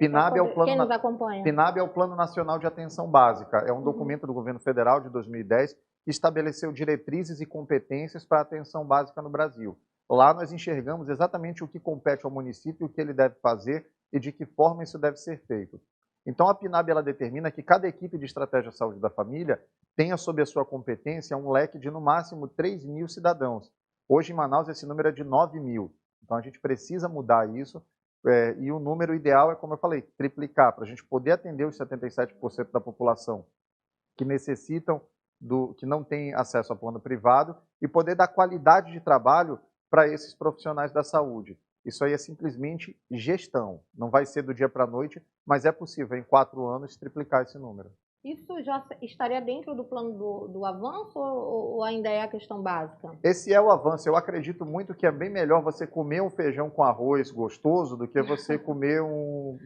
PNAB Quem nos acompanha? PNAB é o Plano Nacional de Atenção Básica. É um documento do governo federal de 2010 que estabeleceu diretrizes e competências para a atenção básica no Brasil. Lá nós enxergamos exatamente o que compete ao município, o que ele deve fazer e de que forma isso deve ser feito. Então a PNAB ela determina que cada equipe de estratégia de saúde da família tenha sob a sua competência um leque de no máximo 3.000 cidadãos. Hoje em Manaus esse número é de 9.000. Então a gente precisa mudar isso e o número ideal é, como eu falei, triplicar para a gente poder atender os 77% da população que necessitam que não tem acesso ao plano privado e poder dar qualidade de trabalho para esses profissionais da saúde. Isso aí é simplesmente gestão. Não vai ser do dia para a noite, mas é possível, em 4 anos, triplicar esse número. Isso já estaria dentro do plano do avanço ou ainda é a questão básica? Esse é o avanço. Eu acredito muito que é bem melhor você comer um feijão com arroz gostoso do que você comer um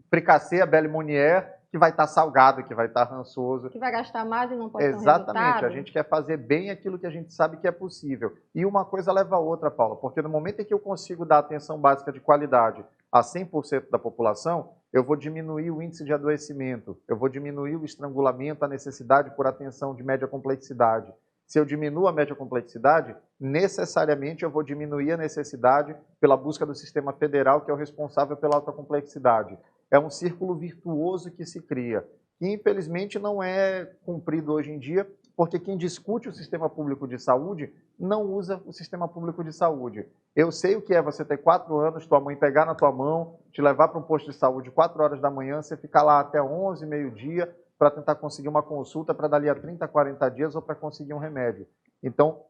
fricassê à belle Monnier que vai estar salgado, que vai estar rançoso. Que vai gastar mais e não pode ter um Exatamente. resultado. A gente quer fazer bem aquilo que a gente sabe que é possível. E uma coisa leva a outra, Paula, porque no momento em que eu consigo dar atenção básica de qualidade a 100% da população, eu vou diminuir o índice de adoecimento, eu vou diminuir o estrangulamento, a necessidade por atenção de média complexidade. Se eu diminuo a média complexidade, necessariamente eu vou diminuir a necessidade pela busca do sistema federal, que é o responsável pela alta complexidade. É um círculo virtuoso que se cria, que infelizmente não é cumprido hoje em dia, porque quem discute o sistema público de saúde não usa o sistema público de saúde. Eu sei o que é você ter 4 anos, tua mãe pegar na tua mão, te levar para um posto de saúde 4 horas da manhã, você ficar lá até 11, meio-dia, para tentar conseguir uma consulta para dali a 30, 40 dias ou para conseguir um remédio. Então,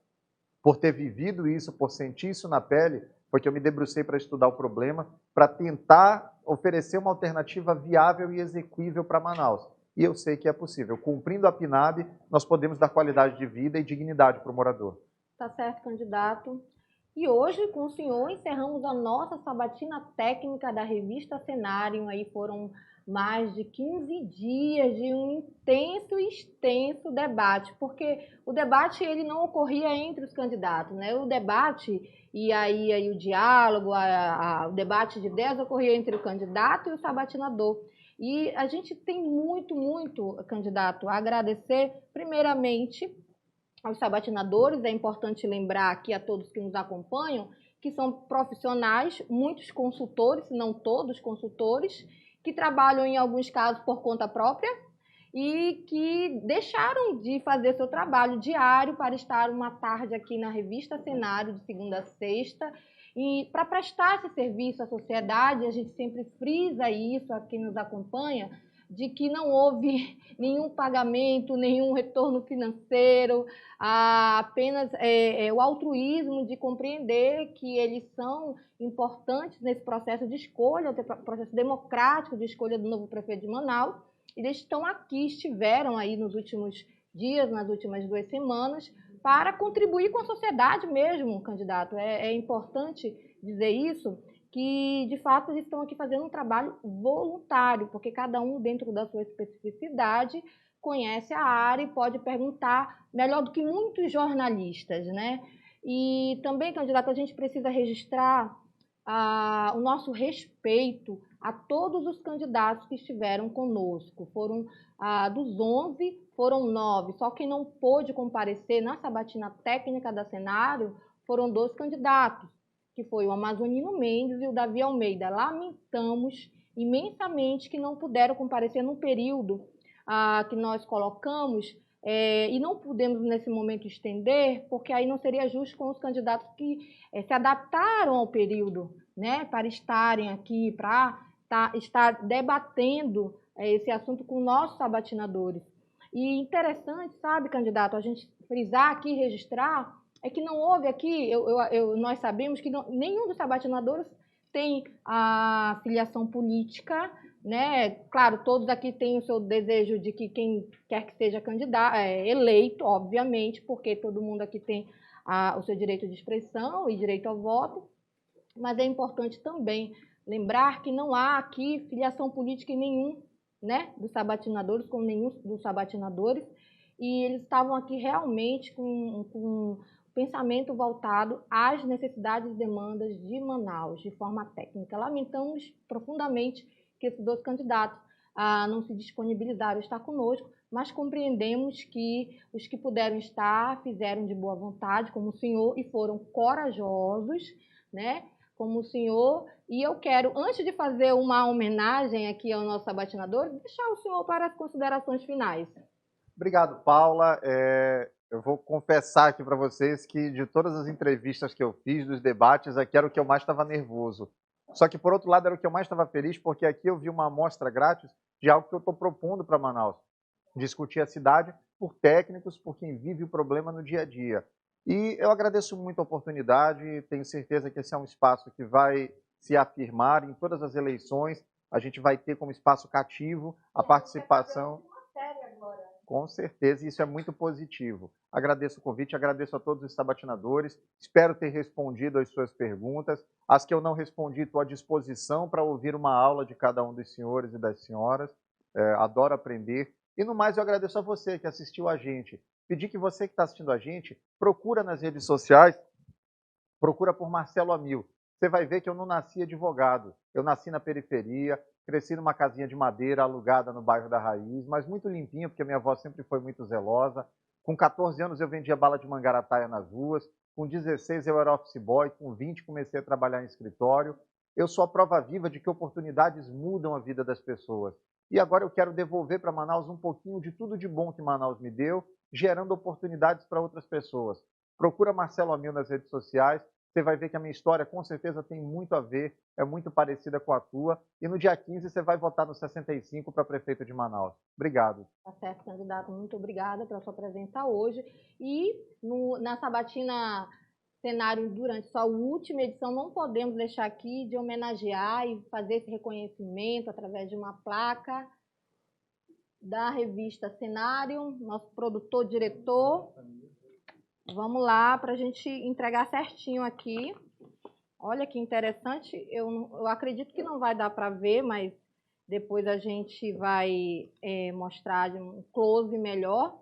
por ter vivido isso, por sentir isso na pele, foi que eu me debrucei para estudar o problema, para tentar oferecer uma alternativa viável e execuível para Manaus. E eu sei que é possível. Cumprindo a PNAB, nós podemos dar qualidade de vida e dignidade para o morador. Tá certo, candidato. E hoje, com o senhor, encerramos a nossa sabatina técnica da revista Cenário. Aí foram mais de 15 dias de um intenso e extenso debate, porque o debate ele não ocorria entre os candidatos, né? O debate e aí o diálogo, o debate de ideias ocorria entre o candidato e o sabatinador. E a gente tem muito, candidato, a agradecer, primeiramente, aos sabatinadores. É importante lembrar aqui a todos que nos acompanham, que são profissionais, muitos consultores, se não todos consultores, que trabalham em alguns casos por conta própria e que deixaram de fazer seu trabalho diário para estar uma tarde aqui na revista Cenário, de segunda a sexta, e para prestar esse serviço à sociedade. A gente sempre frisa isso a quem nos acompanha, de que não houve nenhum pagamento, nenhum retorno financeiro, apenas o altruísmo de compreender que eles são importantes nesse processo de escolha, processo democrático de escolha do novo prefeito de Manaus. Eles estão aqui, estiveram aí nos últimos dias, nas últimas 2 semanas, para contribuir com a sociedade mesmo, candidato. É importante dizer isso, que de fato eles estão aqui fazendo um trabalho voluntário, porque cada um dentro da sua especificidade conhece a área e pode perguntar melhor do que muitos jornalistas, né? E também, candidato, a gente precisa registrar o nosso respeito a todos os candidatos que estiveram conosco. Foram dos 11, foram 9. Só quem não pôde comparecer na sabatina técnica da Cenário foram 2 candidatos, que foi o Amazonino Mendes e o Davi Almeida. Lamentamos imensamente que não puderam comparecer no período que nós colocamos, e não podemos nesse momento estender, porque aí não seria justo com os candidatos que se adaptaram ao período, né, para estarem aqui, para estar debatendo esse assunto com nossos sabatinadores. E interessante, sabe, candidato, a gente frisar aqui, registrar, é que não houve aqui, nós sabemos que nenhum dos sabatinadores tem a filiação política, né? Claro, todos aqui têm o seu desejo de que quem quer que seja candidato, eleito, obviamente, porque todo mundo aqui tem o seu direito de expressão e direito ao voto, mas é importante também lembrar que não há aqui filiação política em nenhum, né, dos sabatinadores, com nenhum dos sabatinadores, e eles estavam aqui realmente com pensamento voltado às necessidades e demandas de Manaus, de forma técnica. Lamentamos profundamente que esses 2 candidatos não se disponibilizaram a estar conosco, mas compreendemos que os que puderam estar fizeram de boa vontade, como o senhor, e foram corajosos, né? Como o senhor. E eu quero, antes de fazer uma homenagem aqui ao nosso sabatinador, deixar o senhor para as considerações finais. Obrigado, Paula. Eu vou confessar aqui para vocês que de todas as entrevistas que eu fiz, dos debates, aqui era o que eu mais estava nervoso. Só que, por outro lado, era o que eu mais estava feliz, porque aqui eu vi uma amostra grátis de algo que eu estou propondo para Manaus. Discutir a cidade por técnicos, por quem vive o problema no dia a dia. E eu agradeço muito a oportunidade, tenho certeza que esse é um espaço que vai se afirmar em todas as eleições. A gente vai ter como espaço cativo a participação. Com certeza, isso é muito positivo. Agradeço o convite, agradeço a todos os sabatinadores, espero ter respondido às suas perguntas. As que eu não respondi, estou à disposição para ouvir uma aula de cada um dos senhores e das senhoras. Adoro aprender. E no mais, eu agradeço a você que assistiu a gente. Pedir que você que está assistindo a gente, procura nas redes sociais, procura por Marcelo Amil. Você vai ver que eu não nasci advogado. Eu nasci na periferia, cresci numa casinha de madeira alugada no bairro da Raiz, mas muito limpinha, porque minha avó sempre foi muito zelosa. Com 14 anos eu vendia bala de mangarataia nas ruas. Com 16 eu era office boy. Com 20 comecei a trabalhar em escritório. Eu sou a prova viva de que oportunidades mudam a vida das pessoas. E agora eu quero devolver para Manaus um pouquinho de tudo de bom que Manaus me deu, gerando oportunidades para outras pessoas. Procura Marcelo Amil nas redes sociais. Você vai ver que a minha história, com certeza, tem muito a ver, é muito parecida com a tua. E no dia 15 você vai votar no 65 para prefeito de Manaus. Obrigado. Tá certo, candidato. Muito obrigada pela sua presença hoje. E na Sabatina Cenário, durante sua última edição, não podemos deixar aqui de homenagear e fazer esse reconhecimento através de uma placa da revista Cenário, nosso produtor, diretor. Vamos lá, para a gente entregar certinho aqui. Olha que interessante. Eu acredito que não vai dar para ver, mas depois a gente vai mostrar de um close melhor.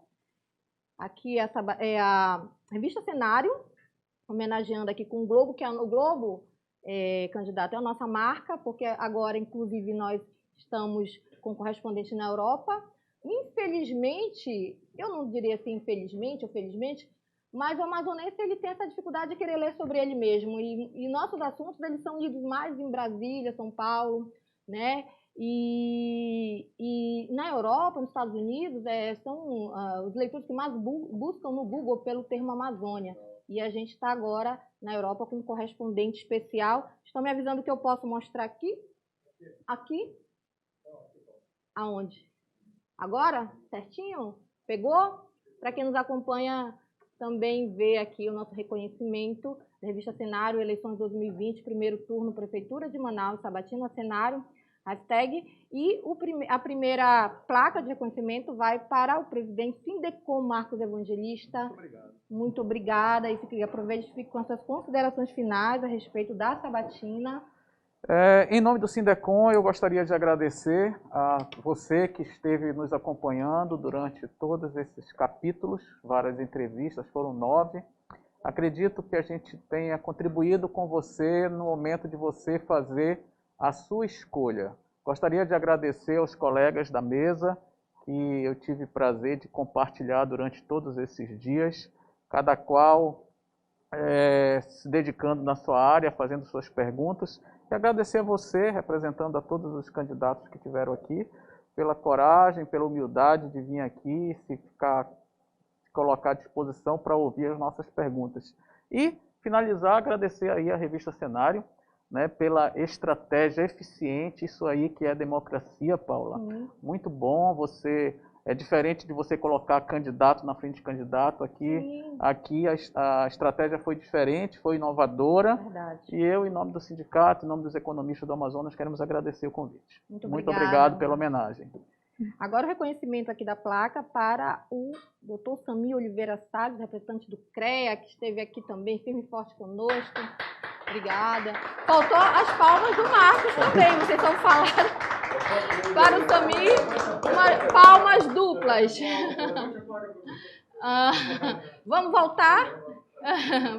Aqui essa é a revista Cenário, homenageando aqui com o Globo, que o Globo, candidato, é a nossa marca, porque agora, inclusive, nós estamos com correspondente na Europa. Infelizmente, eu não diria assim infelizmente ou felizmente, mas o amazonense ele tem essa dificuldade de querer ler sobre ele mesmo. E nossos assuntos eles são lidos mais em Brasília, São Paulo, né? E na Europa, nos Estados Unidos, são os leitores que mais buscam no Google pelo termo Amazônia. E a gente está agora na Europa com um correspondente especial. Estão me avisando que eu posso mostrar aqui? Aqui? Aonde? Agora? Certinho? Pegou? Para quem nos acompanha também vê aqui o nosso reconhecimento da revista Cenário, eleições 2020, primeiro turno, Prefeitura de Manaus, Sabatina Cenário, hashtag. E a primeira placa de reconhecimento vai para o presidente Sindecom, Marcos Evangelista. Muito obrigado. Muito obrigada. E aproveite e fique com as suas considerações finais a respeito da Sabatina. Em nome do Sindecom, eu gostaria de agradecer a você que esteve nos acompanhando durante todos esses capítulos, várias entrevistas, foram 9. Acredito que a gente tenha contribuído com você no momento de você fazer a sua escolha. Gostaria de agradecer aos colegas da mesa que eu tive prazer de compartilhar durante todos esses dias, cada qual se dedicando na sua área, fazendo suas perguntas. E agradecer a você, representando a todos os candidatos que estiveram aqui, pela coragem, pela humildade de vir aqui e se colocar à disposição para ouvir as nossas perguntas. E finalizar, agradecer aí a revista Cenário, né, pela estratégia eficiente, isso aí que é democracia, Paula. Muito bom, é diferente de você colocar candidato na frente de candidato. Aqui a estratégia foi diferente, foi inovadora. Verdade. E eu, em nome do sindicato, em nome dos economistas do Amazonas, queremos agradecer o convite. Muito obrigado pela homenagem. Agora o reconhecimento aqui da placa para o Dr. Samir Oliveira Salles, representante do CREA, que esteve aqui também, firme e forte conosco. Obrigada. Faltou as palmas do Marcos também, vocês estão falando. Para o Samir, palmas duplas. Vamos voltar?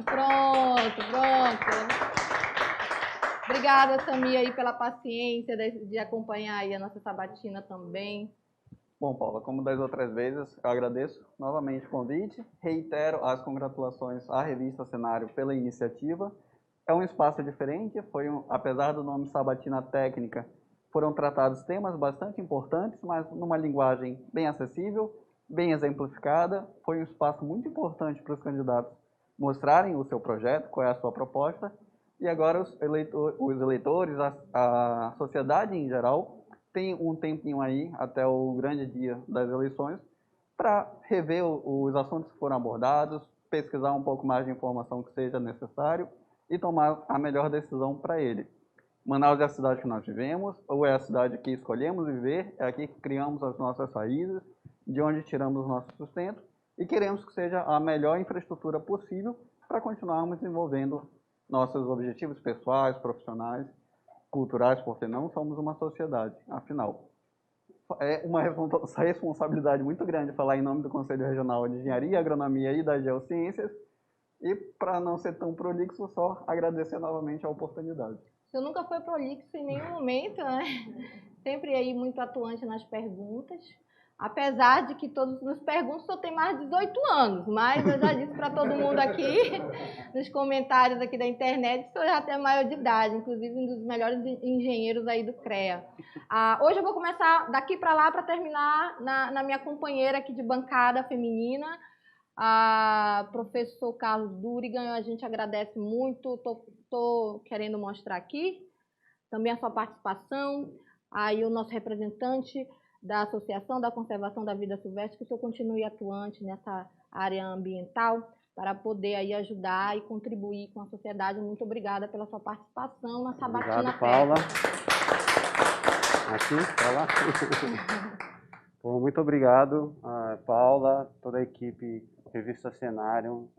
Pronto. Obrigada, Samir, aí, pela paciência de acompanhar aí a nossa sabatina também. Bom, Paula, como das outras vezes, eu agradeço novamente o convite, reitero as congratulações à revista Cenário pela iniciativa. É um espaço diferente, apesar do nome Sabatina Técnica, foram tratados temas bastante importantes, mas numa linguagem bem acessível, bem exemplificada. Foi um espaço muito importante para os candidatos mostrarem o seu projeto, qual é a sua proposta, e agora os eleitores, a sociedade em geral, tem um tempinho aí, até o grande dia das eleições, para rever os assuntos que foram abordados, pesquisar um pouco mais de informação que seja necessário e tomar a melhor decisão para ele. Manaus é a cidade que nós vivemos, ou é a cidade que escolhemos viver, é aqui que criamos as nossas raízes, de onde tiramos o nosso sustento, e queremos que seja a melhor infraestrutura possível para continuarmos desenvolvendo nossos objetivos pessoais, profissionais, culturais, porque não somos uma sociedade, afinal. É uma responsabilidade muito grande falar em nome do Conselho Regional de Engenharia, Agronomia e das Geociências, e para não ser tão prolixo, só agradecer novamente a oportunidade. Você nunca foi prolixo em nenhum momento, né? Sempre aí muito atuante nas perguntas. Apesar de que todos nos perguntam, só tem mais de 18 anos, mas eu já disse para todo mundo aqui, nos comentários aqui da internet, que eu já tenho maior de idade, inclusive um dos melhores engenheiros aí do CREA. Hoje eu vou começar daqui para lá para terminar na minha companheira aqui de bancada feminina, a professor Carlos Durigan. A gente agradece muito, estou querendo mostrar aqui também a sua participação, aí o nosso representante da Associação da Conservação da Vida Silvestre, que o senhor continue atuante nessa área ambiental para poder aí ajudar e contribuir com a sociedade. Muito obrigada pela sua participação na Sabatina Obrigado, Paula. Técnica. Aqui, Paula. Bom, muito obrigado, Paula, toda a equipe Revista Cenário.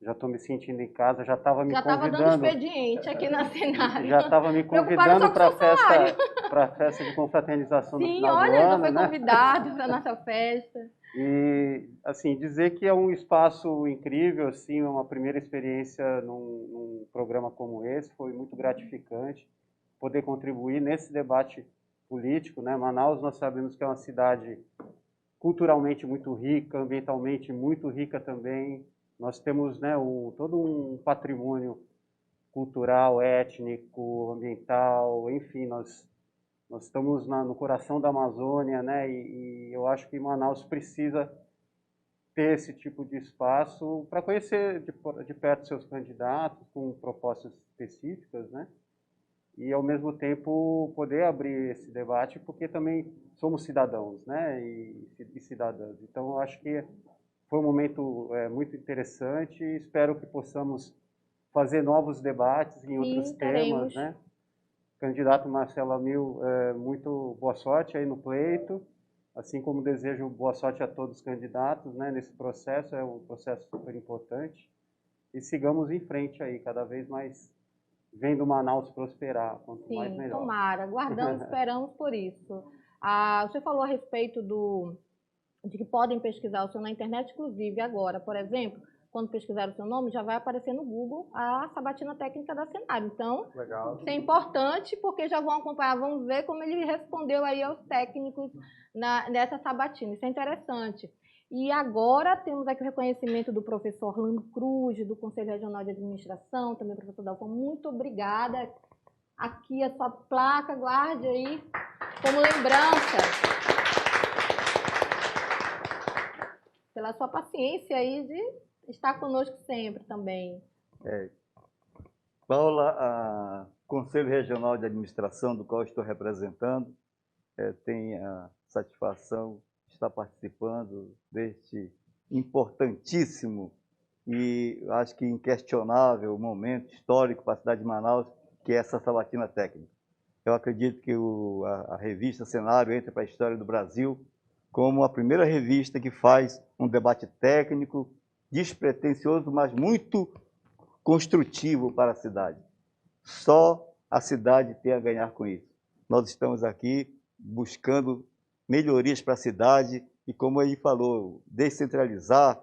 Já estou me sentindo em casa, já estava me convidando. Já estava dando expediente aqui na Cenário. Já estava me convidando para a festa de confraternização do final do ano. Sim, olha, já foi convidado para a nossa festa. E, assim, dizer que é um espaço incrível, assim, uma primeira experiência num programa como esse, foi muito gratificante poder contribuir nesse debate político, né? Manaus, nós sabemos que é uma cidade culturalmente muito rica, ambientalmente muito rica também. Nós temos, né, todo um patrimônio cultural, étnico, ambiental, enfim, nós estamos no coração da Amazônia, né, e eu acho que Manaus precisa ter esse tipo de espaço para conhecer de perto seus candidatos com propostas específicas, né, e ao mesmo tempo poder abrir esse debate, porque também somos cidadãos, né, e cidadãs. Então, eu acho que foi um momento muito interessante e espero que possamos fazer novos debates em outros temas, né? Candidato Marcelo Amil, muito boa sorte aí no pleito, assim como desejo boa sorte a todos os candidatos, né, nesse processo, é um processo super importante, e sigamos em frente aí, cada vez mais vendo Manaus prosperar, quanto mais melhor. Tomara, aguardamos, esperamos por isso. Você falou a respeito de que podem pesquisar o seu na internet, inclusive agora, por exemplo, quando pesquisar o seu nome, já vai aparecer no Google a Sabatina Técnica da Cenário. Então, legal, isso é importante, porque já vão acompanhar, vamos ver como ele respondeu aí aos técnicos nessa sabatina. Isso é interessante. E agora temos aqui o reconhecimento do professor Orlando Cruz, do Conselho Regional de Administração, também o professor Dalton. Muito obrigada. Aqui a sua placa, guarde aí como lembrança. Pela sua paciência aí de estar conosco sempre também. Paula, o Conselho Regional de Administração, do qual estou representando, tem a satisfação de estar participando deste importantíssimo e acho que inquestionável momento histórico para a cidade de Manaus, que é essa Sabatina Técnica. Eu acredito que a revista Cenário entra para a história do Brasil como a primeira revista que faz um debate técnico, despretensioso, mas muito construtivo para a cidade. Só a cidade tem a ganhar com isso. Nós estamos aqui buscando melhorias para a cidade e, como ele falou, descentralizar,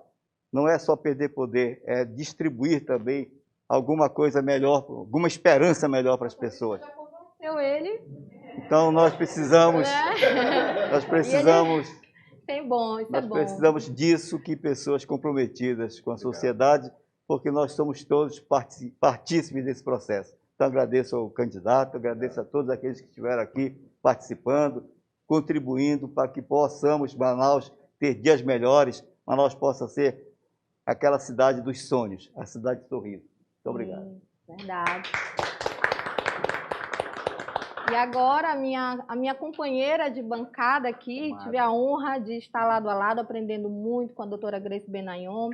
não é só perder poder, é distribuir também alguma coisa melhor, alguma esperança melhor para as pessoas. Ele. Então nós precisamos, nós precisamos, isso é bom, isso nós é bom. precisamos disso, que pessoas comprometidas com a sociedade, porque nós somos todos partícipes desse processo. Então agradeço ao candidato, agradeço a todos aqueles que estiveram aqui participando, contribuindo para que possamos, Manaus, ter dias melhores, Manaus possa ser aquela cidade dos sonhos, a cidade de sorriso. Muito obrigado. Verdade. E agora a minha companheira de bancada aqui, tive a honra de estar lado a lado, aprendendo muito com a doutora Grace Benayon.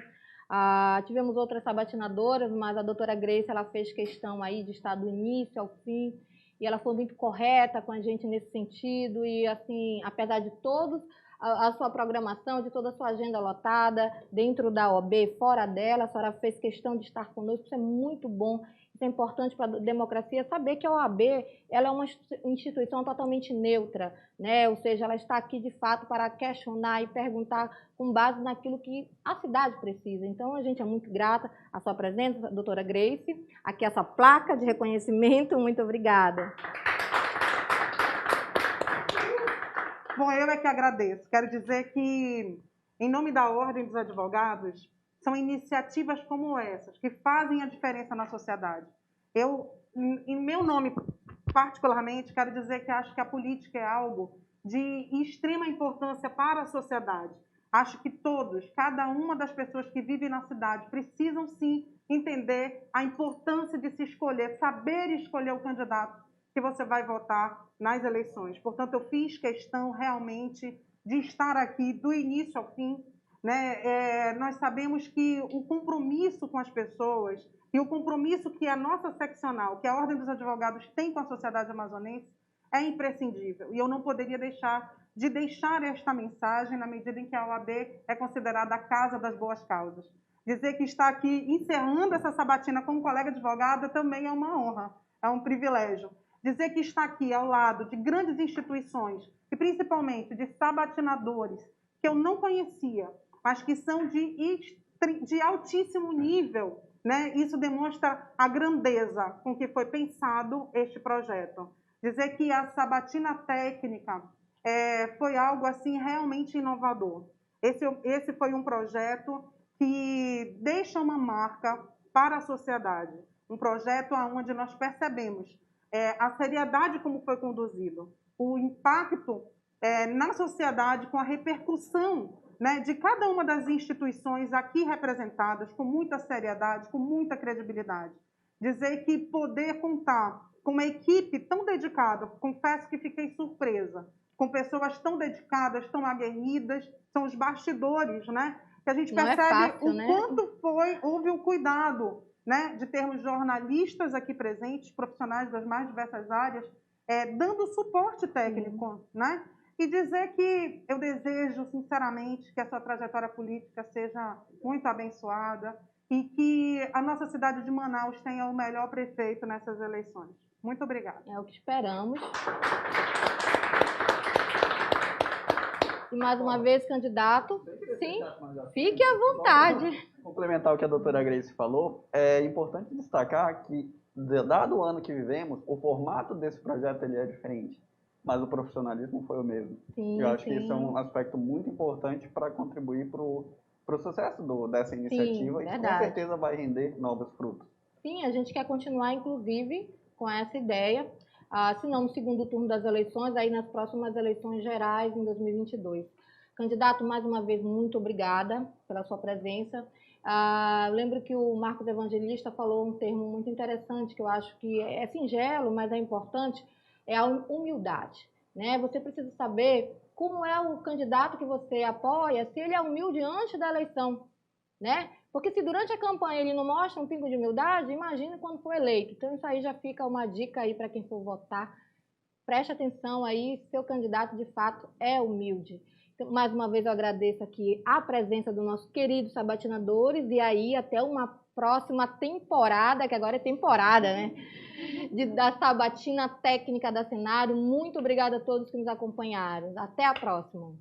Tivemos outras sabatinadoras, mas a doutora Grace, ela fez questão aí de estar do início ao fim, e ela foi muito correta com a gente nesse sentido, e assim, apesar de todos, a sua programação, de toda a sua agenda lotada, dentro da OAB, fora dela, a senhora fez questão de estar conosco, isso é muito bom. Isso é importante para a democracia, saber que a OAB ela é uma instituição totalmente neutra, né? Ou seja, ela está aqui de fato para questionar e perguntar com base naquilo que a cidade precisa. Então, a gente é muito grata à sua presença, doutora Grace. Aqui essa placa de reconhecimento, muito obrigada. Bom, eu é que agradeço. Quero dizer que, em nome da Ordem dos Advogados, são iniciativas como essas que fazem a diferença na sociedade. Eu, em meu nome particularmente, quero dizer que acho que a política é algo de extrema importância para a sociedade. Acho que todos, cada uma das pessoas que vivem na cidade, precisam sim entender a importância de se escolher, saber escolher o candidato que você vai votar nas eleições. Portanto, eu fiz questão realmente de estar aqui do início ao fim, né? Nós sabemos que o compromisso com as pessoas e o compromisso que a nossa seccional, que a Ordem dos Advogados tem com a sociedade amazonense, é imprescindível. E eu não poderia deixar esta mensagem na medida em que a OAB é considerada a casa das boas causas. Dizer que está aqui encerrando essa sabatina como colega advogada também é uma honra, é um privilégio. Dizer que está aqui ao lado de grandes instituições e principalmente de sabatinadores que eu não conhecia, mas que são de altíssimo nível, né? Isso demonstra a grandeza com que foi pensado este projeto. Dizer que a sabatina técnica foi algo assim realmente inovador. Esse foi um projeto que deixa uma marca para a sociedade, um projeto onde nós percebemos a seriedade como foi conduzido, o impacto na sociedade com a repercussão, né, de cada uma das instituições aqui representadas com muita seriedade, com muita credibilidade. Dizer que poder contar com uma equipe tão dedicada, confesso que fiquei surpresa, com pessoas tão dedicadas, tão aguerridas, são os bastidores, né? Que a gente percebe quanto houve o cuidado, né, de termos jornalistas aqui presentes, profissionais das mais diversas áreas, dando suporte técnico, né? E dizer que eu desejo, sinceramente, que a sua trajetória política seja muito abençoada e que a nossa cidade de Manaus tenha o melhor prefeito nessas eleições. Muito obrigada. É o que esperamos. E mais uma vez, candidato, sim, fique à vontade. Complementar o que a doutora Grace falou, é importante destacar que, dado o ano que vivemos, o formato desse projeto ele é diferente. Mas o profissionalismo foi o mesmo. Sim, eu acho que isso é um aspecto muito importante para contribuir para o sucesso dessa iniciativa, e com certeza vai render novos frutos. Sim, a gente quer continuar, inclusive, com essa ideia, se não no segundo turno das eleições, aí nas próximas eleições gerais em 2022. Candidato, mais uma vez, muito obrigada pela sua presença. Eu lembro que o Marcos Evangelista falou um termo muito interessante, que eu acho que é singelo, mas é importante, é a humildade, né? Você precisa saber como é o candidato que você apoia, se ele é humilde antes da eleição, né? Porque se durante a campanha ele não mostra um pingo de humildade, imagine quando for eleito. Então isso aí já fica uma dica aí para quem for votar. Preste atenção aí, seu candidato de fato é humilde. Então, mais uma vez eu agradeço aqui a presença dos nossos queridos sabatinadores e aí até uma próxima temporada, que agora é temporada, né? Da sabatina técnica da Cenário. Muito obrigada a todos que nos acompanharam. Até a próxima.